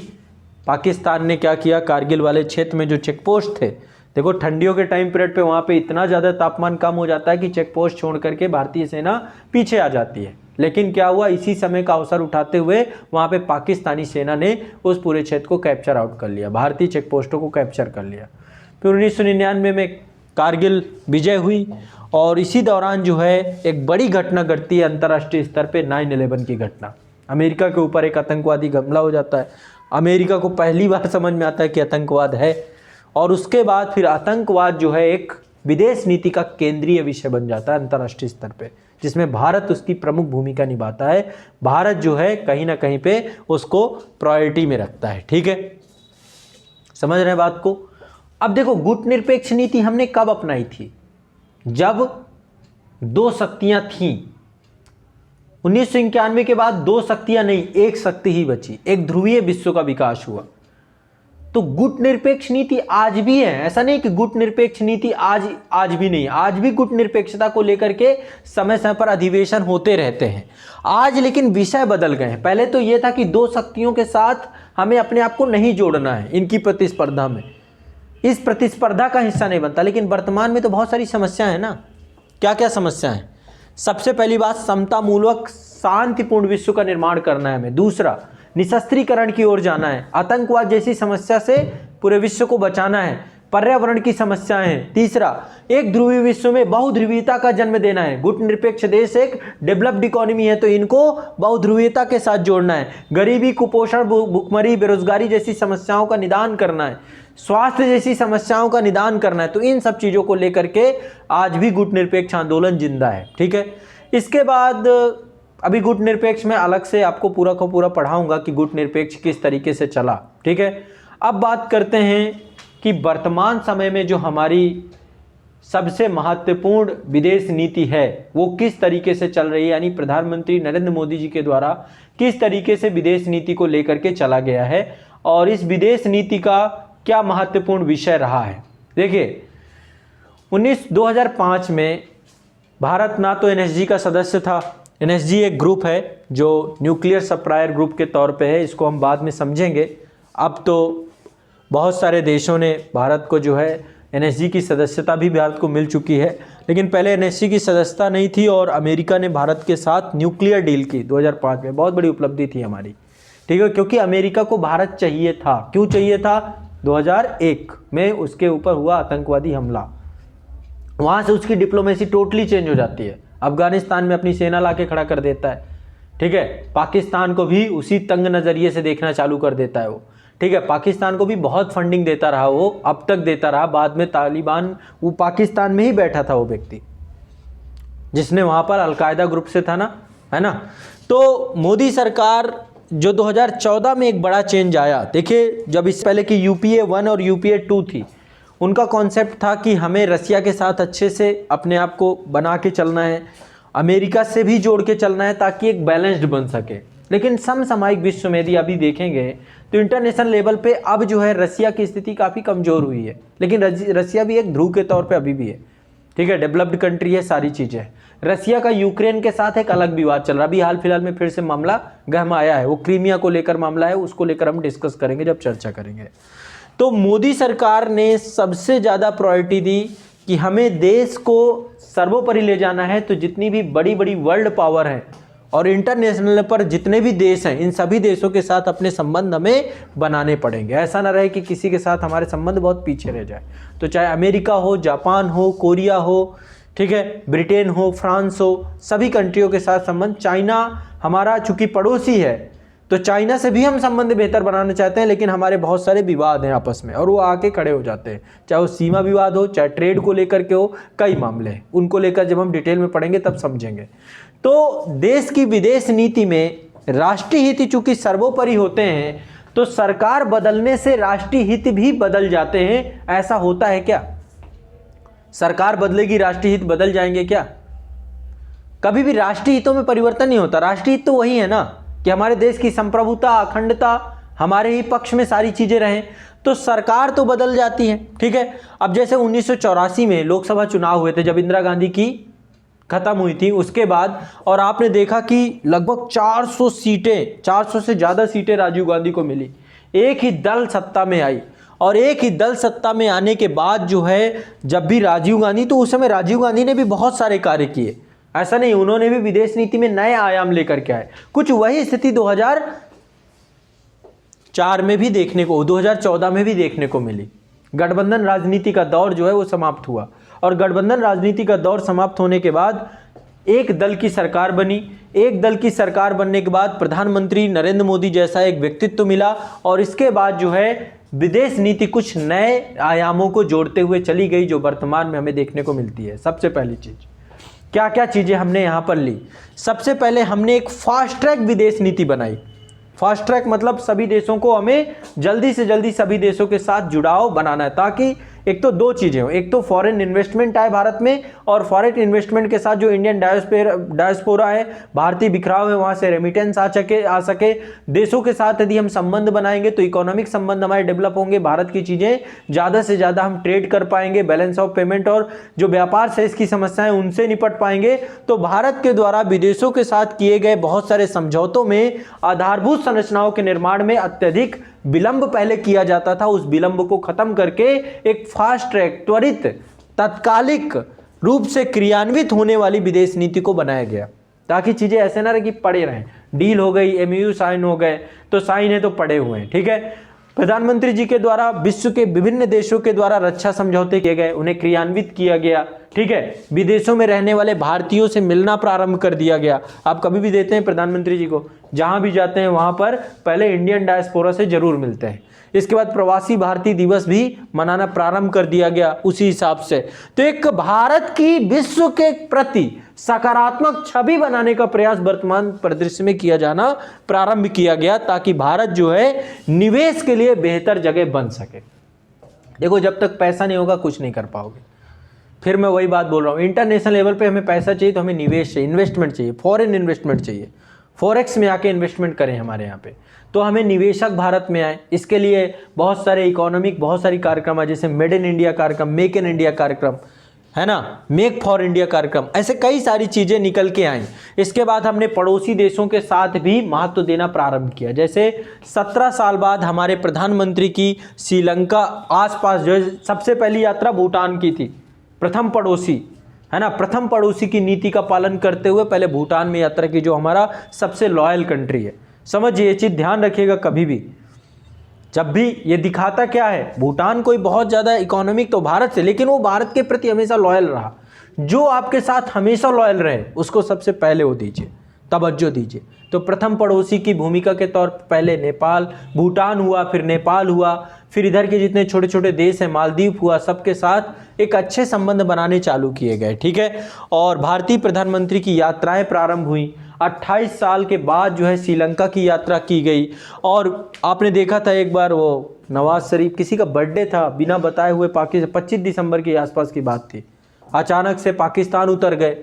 पाकिस्तान ने क्या किया, कारगिल वाले क्षेत्र में जो चेक पोस्ट थे, देखो ठंडियों के टाइम पीरियड पे वहाँ पे इतना ज़्यादा तापमान कम हो जाता है कि चेक पोस्ट छोड़ करके भारतीय सेना पीछे आ जाती है। लेकिन क्या हुआ, इसी समय का अवसर उठाते हुए वहाँ पे पाकिस्तानी सेना ने उस पूरे क्षेत्र को कैप्चर आउट कर लिया, भारतीय चेक पोस्टों को कैप्चर कर लिया। फिर 1999 में कारगिल विजय हुई, और इसी दौरान जो है एक बड़ी घटना घटती है अंतर्राष्ट्रीय स्तर पे, 9/11 की घटना। अमेरिका के ऊपर एक आतंकवादी हमला हो जाता है। अमेरिका को पहली बार समझ में आता है कि आतंकवाद है, और उसके बाद फिर आतंकवाद जो है एक विदेश नीति का केंद्रीय विषय बन जाता है अंतर्राष्ट्रीय स्तर पे, जिसमें भारत उसकी प्रमुख भूमिका निभाता है। भारत जो है कहीं ना कहीं पे उसको प्रायोरिटी में रखता है। ठीक है, समझ रहे हैं बात को। अब देखो, गुटनिरपेक्ष नीति हमने कब अपनाई थी? जब दो शक्तियां थीं। 1991 के बाद दो शक्तियां नहीं, एक शक्ति ही बची, एक ध्रुवीय विश्व का विकास हुआ। तो गुटनिरपेक्ष नीति आज भी है, ऐसा नहीं कि गुटनिरपेक्ष नीति आज भी नहीं, आज भी गुटनिरपेक्षता को लेकर के समय समय पर अधिवेशन होते रहते हैं। आज लेकिन विषय बदल गए हैं। पहले तो यह था कि दो शक्तियों के साथ हमें अपने आप को नहीं जोड़ना है, इनकी प्रतिस्पर्धा में, इस प्रतिस्पर्धा का हिस्सा नहीं बनता। लेकिन वर्तमान में तो बहुत सारी समस्याएं हैं ना। क्या क्या समस्या है? सबसे पहली बात, समतामूलक शांतिपूर्ण विश्व का निर्माण करना है हमें। दूसरा, निशस्त्रीकरण की ओर जाना है। आतंकवाद जैसी समस्या से पूरे विश्व को बचाना है। पर्यावरण की समस्याएं हैं। तीसरा, एक ध्रुवीय विश्व में बहुध्रुवीयता का जन्म देना है। गुटनिरपेक्ष देश एक डेवलप्ड इकोनॉमी है, तो इनको बहुध्रुवीयता के साथ जोड़ना है। गरीबी, कुपोषण, भुखमरी, बेरोजगारी जैसी समस्याओं का निदान करना है। स्वास्थ्य जैसी समस्याओं का निदान करना है। तो इन सब चीज़ों को लेकर के आज भी गुटनिरपेक्ष आंदोलन जिंदा है। ठीक है, इसके बाद अभी गुटनिरपेक्ष में अलग से आपको पूरा का पूरा पढ़ाऊंगा कि गुटनिरपेक्ष किस तरीके से चला। ठीक है, अब बात करते हैं कि वर्तमान समय में जो हमारी सबसे महत्वपूर्ण विदेश नीति है वो किस तरीके से चल रही है, यानी प्रधानमंत्री नरेंद्र मोदी जी के द्वारा किस तरीके से विदेश नीति को लेकर के चला गया है और इस विदेश नीति का क्या महत्वपूर्ण विषय रहा है। देखिए, 2005 में भारत ना तो NSG का सदस्य था। NSG एक ग्रुप है जो न्यूक्लियर सप्लायर ग्रुप के तौर पे है, इसको हम बाद में समझेंगे। अब तो बहुत सारे देशों ने भारत को जो है NSG की सदस्यता भी भारत को मिल चुकी है, लेकिन पहले NSG की सदस्यता नहीं थी और अमेरिका ने भारत के साथ न्यूक्लियर डील की 2005 में। बहुत बड़ी उपलब्धि थी हमारी। ठीक है, क्योंकि अमेरिका को भारत चाहिए था। क्यों चाहिए था? 2001 में उसके ऊपर हुआ आतंकवादी हमला, वहाँ से उसकी डिप्लोमेसी टोटली चेंज हो जाती है। अफगानिस्तान में अपनी सेना ला के खड़ा कर देता है। ठीक है, पाकिस्तान को भी उसी तंग नज़रिए से देखना चालू कर देता है वो। ठीक है, पाकिस्तान को भी बहुत फंडिंग देता रहा वो, अब तक देता रहा। बाद में तालिबान, वो पाकिस्तान में ही बैठा था वो व्यक्ति जिसने वहाँ पर अलकायदा ग्रुप से था ना, है ना। तो मोदी सरकार जो 2014 में एक बड़ा चेंज आया। देखिए, जब इससे पहले कि UPA 1 और UPA 2 थी, उनका कॉन्सेप्ट था कि हमें रसिया के साथ अच्छे से अपने आप को बना के चलना है, अमेरिका से भी जोड़ के चलना है ताकि एक बैलेंस्ड बन सके। लेकिन समसामयिक विश्व में यदि अभी देखेंगे तो इंटरनेशनल लेवल पे अब जो है रसिया की स्थिति काफ़ी कमज़ोर हुई है, लेकिन रसिया भी एक ध्रुव के तौर पे अभी भी है। ठीक है, डेवलप्ड कंट्री है, सारी चीज़ें हैं। रसिया का यूक्रेन के साथ एक अलग विवाद चल रहा है। अभी हाल फिलहाल में फिर से मामला गहमाया है, वो क्रीमिया को लेकर मामला है, उसको लेकर हम डिस्कस करेंगे जब चर्चा करेंगे। तो मोदी सरकार ने सबसे ज़्यादा प्रायोरिटी दी कि हमें देश को सर्वोपरि ले जाना है, तो जितनी भी बड़ी बड़ी वर्ल्ड पावर है और इंटरनेशनल पर जितने भी देश हैं, इन सभी देशों के साथ अपने संबंध हमें बनाने पड़ेंगे। ऐसा ना रहे कि किसी के साथ हमारे संबंध बहुत पीछे रह जाए। तो चाहे अमेरिका हो, जापान हो, कोरिया हो, ठीक है, ब्रिटेन हो, फ्रांस हो, सभी कंट्रियों के साथ संबंध। चाइना हमारा चूंकि पड़ोसी है तो चाइना से भी हम संबंध बेहतर बनाना चाहते हैं, लेकिन हमारे बहुत सारे विवाद हैं आपस में और वो आके खड़े हो जाते हैं, चाहे वो सीमा विवाद हो, चाहे ट्रेड को लेकर के हो, कई मामले हैं। उनको लेकर जब हम डिटेल में पढ़ेंगे तब समझेंगे। तो देश की विदेश नीति में राष्ट्रीय हित चूंकि सर्वोपरि होते हैं, तो सरकार बदलने से राष्ट्रीय हित भी बदल जाते हैं। ऐसा होता है क्या? सरकार बदलेगी, राष्ट्रीय हित बदल जाएंगे क्या? कभी भी राष्ट्रीय हितों में परिवर्तन नहीं होता। राष्ट्रीय हित तो वही है ना कि हमारे देश की संप्रभुता, अखंडता, हमारे ही पक्ष में सारी चीजें रहें। तो सरकार तो बदल जाती है। ठीक है, अब जैसे 1984 में लोकसभा चुनाव हुए थे, जब इंदिरा गांधी की खत्म हुई थी उसके बाद, और आपने देखा कि लगभग 400 सीटें, 400 से ज़्यादा सीटें राजीव गांधी को मिली। एक ही दल सत्ता में आई, और एक ही दल सत्ता में आने के बाद जो है, जब भी राजीव गांधी, तो उस समय राजीव गांधी ने भी बहुत सारे कार्य किए, ऐसा नहीं, उन्होंने भी विदेश नीति में नए आयाम लेकर के आए। कुछ वही स्थिति 2004 में भी देखने को, 2014 में भी देखने को मिली। गठबंधन राजनीति का दौर जो है वो समाप्त हुआ, और गठबंधन राजनीति का दौर समाप्त होने के बाद एक दल की सरकार बनी। एक दल की सरकार बनने के बाद प्रधानमंत्री नरेंद्र मोदी जैसा एक व्यक्तित्व मिला और इसके बाद जो है विदेश नीति कुछ नए आयामों को जोड़ते हुए चली गई, जो वर्तमान में हमें देखने को मिलती है। सबसे पहली चीज, क्या क्या चीजें हमने यहां पर ली? सबसे पहले हमने एक फास्ट ट्रैक विदेश नीति बनाई। फास्ट ट्रैक मतलब सभी देशों को हमें जल्दी से जल्दी सभी देशों के साथ जुड़ाव बनाना है, ताकि एक तो दो चीजें हो, एक तो फॉरेन इन्वेस्टमेंट आए भारत में, और फॉरेन इन्वेस्टमेंट के साथ जो इंडियन डायस्पोरा है, भारतीय बिखराव है, वहां से रेमिटेंस आ सके। देशों के साथ यदि हम संबंध बनाएंगे तो इकोनॉमिक संबंध हमारे डेवलप होंगे, भारत की चीजें ज्यादा से ज्यादा हम ट्रेड कर पाएंगे, बैलेंस ऑफ पेमेंट और जो व्यापार से इसकी समस्याएं उनसे निपट पाएंगे। तो भारत के द्वारा विदेशों के साथ किए गए बहुत सारे समझौतों में आधारभूत संरचनाओं के निर्माण में अत्यधिक विलंब पहले किया जाता था। उस विलंब को खत्म करके एक फास्ट ट्रैक, त्वरित, तात्कालिक रूप से क्रियान्वित होने वाली विदेश नीति को बनाया गया, ताकि चीजें ऐसे ना रहे कि पड़े रहें। डील हो गई, एमओयू साइन हो गए, तो साइन है तो पड़े हुए हैं, ठीक है। प्रधानमंत्री जी के द्वारा विश्व के विभिन्न देशों के द्वारा रक्षा समझौते किए गए, उन्हें क्रियान्वित किया गया, ठीक है। विदेशों में रहने वाले भारतीयों से मिलना प्रारंभ कर दिया गया। आप कभी भी देते हैं प्रधानमंत्री जी को, जहां भी जाते हैं वहां पर पहले इंडियन डायस्पोरा से जरूर मिलते हैं। इसके बाद प्रवासी भारतीय दिवस भी मनाना प्रारंभ कर दिया गया उसी हिसाब से। तो एक भारत की विश्व के प्रति सकारात्मक छवि बनाने का प्रयास वर्तमान परिदृश्य में किया जाना प्रारंभ किया गया, ताकि भारत जो है निवेश के लिए बेहतर जगह बन सके। देखो, जब तक पैसा नहीं होगा कुछ नहीं कर पाओगे। फिर मैं वही बात बोल रहा हूँ, इंटरनेशनल लेवल पे हमें पैसा चाहिए तो हमें निवेश चाहिए, इन्वेस्टमेंट चाहिए, फॉरेन इन्वेस्टमेंट चाहिए। फॉरेक्स में आके इन्वेस्टमेंट करें हमारे यहाँ पे, तो हमें निवेशक भारत में आए। इसके लिए बहुत सारे इकोनॉमिक, बहुत सारी कार्यक्रम है, जैसे मेड इन इंडिया कार्यक्रम, मेक इन इंडिया कार्यक्रम, है ना, मेक फॉर इंडिया कार्यक्रम, ऐसे कई सारी चीजें निकल के आई। इसके बाद हमने पड़ोसी देशों के साथ भी महत्व देना प्रारंभ किया। जैसे 17 साल बाद हमारे प्रधानमंत्री की श्रीलंका आसपास जो सबसे पहली यात्रा भूटान की थी, प्रथम पड़ोसी, है ना, प्रथम पड़ोसी की नीति का पालन करते हुए पहले भूटान में यात्रा की, जो हमारा सबसे लॉयल कंट्री है। समझिए, ये चीज ध्यान रखिएगा कभी भी, जब भी ये दिखाता क्या है, भूटान कोई बहुत ज्यादा इकोनॉमिक तो भारत से, लेकिन वो भारत के प्रति हमेशा लॉयल रहा। जो आपके साथ हमेशा लॉयल रहे उसको सबसे पहले वो दीजिए, तवज्जो दीजिए। तो प्रथम पड़ोसी की भूमिका के तौर पर पहले नेपाल, भूटान हुआ, फिर नेपाल हुआ, फिर इधर के जितने छोटे छोटे देश हैं, मालदीव हुआ, सबके साथ एक अच्छे संबंध बनाने चालू किए गए, ठीक है। और भारतीय प्रधानमंत्री की यात्राएं प्रारंभ हुई। 28 साल के बाद जो है श्रीलंका की यात्रा की गई। और आपने देखा था एक बार वो नवाज शरीफ, किसी का बर्थडे था, बिना बताए हुए पाकिस्तान, 25 दिसंबर के आसपास की बात थी, अचानक से पाकिस्तान उतर गए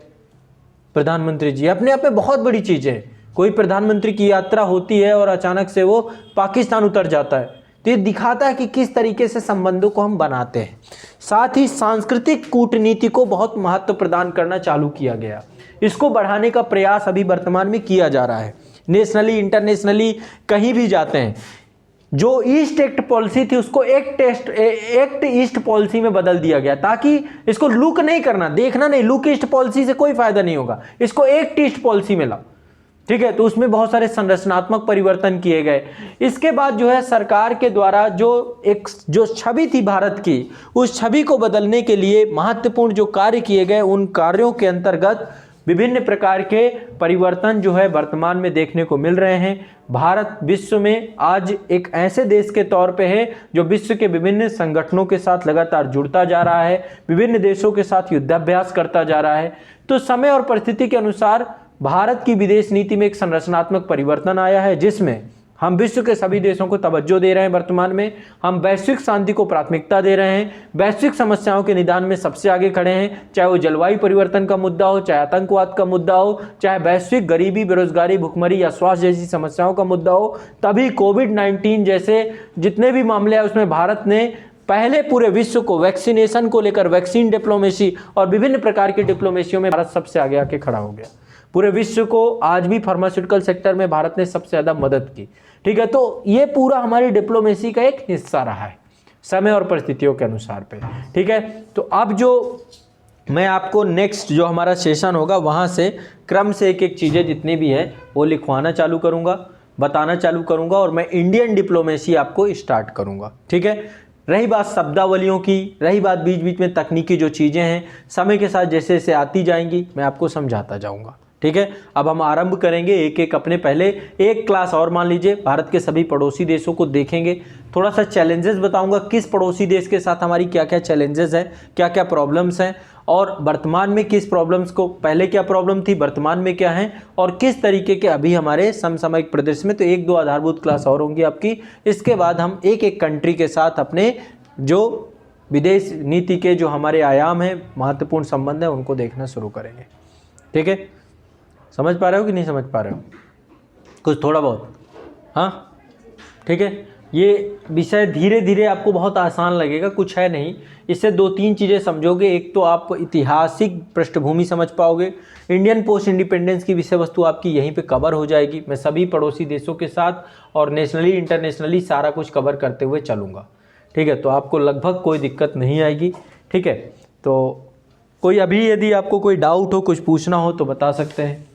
प्रधानमंत्री जी। अपने आप में बहुत बड़ी चीज़ है, कोई प्रधानमंत्री की यात्रा होती है और अचानक से वो पाकिस्तान उतर जाता है। तो ये दिखाता है कि किस तरीके से संबंधों को हम बनाते हैं। साथ ही सांस्कृतिक कूटनीति को बहुत महत्व प्रदान करना चालू किया गया। इसको बढ़ाने का प्रयास अभी वर्तमान में किया जा रहा है। नेशनली, इंटरनेशनली, कहीं भी जाते हैं, जो ईस्ट एक्ट पॉलिसी थी उसको एक्ट ईस्ट पॉलिसी में बदल दिया गया, ताकि इसको लुक नहीं करना, देखना नहीं, लुक ईस्ट पॉलिसी से कोई फायदा नहीं होगा, इसको एक्ट ईस्ट पॉलिसी में लाओ, ठीक है। तो उसमें बहुत सारे संरचनात्मक परिवर्तन किए गए। इसके बाद जो है सरकार के द्वारा जो छवि थी भारत की, उस छवि को बदलने के लिए महत्वपूर्ण जो कार्य किए गए, उन कार्यों के अंतर्गत विभिन्न प्रकार के परिवर्तन जो है वर्तमान में देखने को मिल रहे हैं। भारत विश्व में आज एक ऐसे देश के तौर पे है जो विश्व के विभिन्न संगठनों के साथ लगातार जुड़ता जा रहा है, विभिन्न देशों के साथ युद्धाभ्यास करता जा रहा है। तो समय और परिस्थिति के अनुसार भारत की विदेश नीति में एक संरचनात्मक परिवर्तन आया है, जिसमें हम विश्व के सभी देशों को तवज्जो दे रहे हैं। वर्तमान में हम वैश्विक शांति को प्राथमिकता दे रहे हैं, वैश्विक समस्याओं के निदान में सबसे आगे खड़े हैं, चाहे वो जलवायु परिवर्तन का मुद्दा हो, चाहे आतंकवाद का मुद्दा हो, चाहे वैश्विक गरीबी, बेरोजगारी, भुखमरी या स्वास्थ्य जैसी समस्याओं का मुद्दा हो। तभी कोविड-19 जैसे जितने भी मामले हैं उसमें भारत ने पहले पूरे विश्व को वैक्सीनेशन को लेकर, वैक्सीन डिप्लोमेसी और विभिन्न प्रकार की डिप्लोमेसियों में भारत सबसे आगे आके खड़ा हो गया। पूरे विश्व को आज भी फार्मास्यूटिकल सेक्टर में भारत ने सबसे ज़्यादा मदद की, ठीक है। तो ये पूरा हमारी डिप्लोमेसी का एक हिस्सा रहा है समय और परिस्थितियों के अनुसार पे, ठीक है। तो अब जो मैं आपको नेक्स्ट जो हमारा सेशन होगा वहाँ से क्रम से एक एक चीज़ें जितनी भी है वो लिखवाना चालू करूँगा, बताना चालू करूँगा, और मैं इंडियन डिप्लोमेसी आपको स्टार्ट करूँगा, ठीक है। रही बात शब्दावलियों की, रही बात बीच बीच में तकनीकी जो चीज़ें हैं, समय के साथ जैसे जैसे आती जाएंगी मैं आपको समझाता जाऊंगा। ठीक है, अब हम आरंभ करेंगे एक एक अपने। पहले एक क्लास और मान लीजिए भारत के सभी पड़ोसी देशों को देखेंगे, थोड़ा सा चैलेंजेस बताऊंगा किस पड़ोसी देश के साथ हमारी क्या क्या चैलेंजेस हैं, क्या क्या प्रॉब्लम्स हैं, और वर्तमान में किस प्रॉब्लम्स को, पहले क्या प्रॉब्लम थी, वर्तमान में क्या है, और किस तरीके के अभी हमारे समसामयिक परिदृश्य में। तो एक दो आधारभूत क्लास और होंगी आपकी। इसके बाद हम एक एक कंट्री के साथ अपने जो विदेश नीति के जो हमारे आयाम हैं, महत्वपूर्ण संबंध है, उनको देखना शुरू करेंगे। ठीक है, समझ पा रहे हो कि नहीं समझ पा रहे हो कुछ थोड़ा बहुत? हाँ ठीक है, ये विषय धीरे धीरे आपको बहुत आसान लगेगा, कुछ है नहीं। इससे दो तीन चीज़ें समझोगे। एक तो आप ऐतिहासिक पृष्ठभूमि समझ पाओगे, इंडियन पोस्ट इंडिपेंडेंस की विषय वस्तु आपकी यहीं पे कवर हो जाएगी। मैं सभी पड़ोसी देशों के साथ और नेशनली इंटरनेशनली सारा कुछ कवर करते हुए चलूँगा। ठीक है, तो आपको लगभग कोई दिक्कत नहीं आएगी। ठीक है, तो कोई अभी यदि आपको कोई डाउट हो, कुछ पूछना हो तो बता सकते हैं।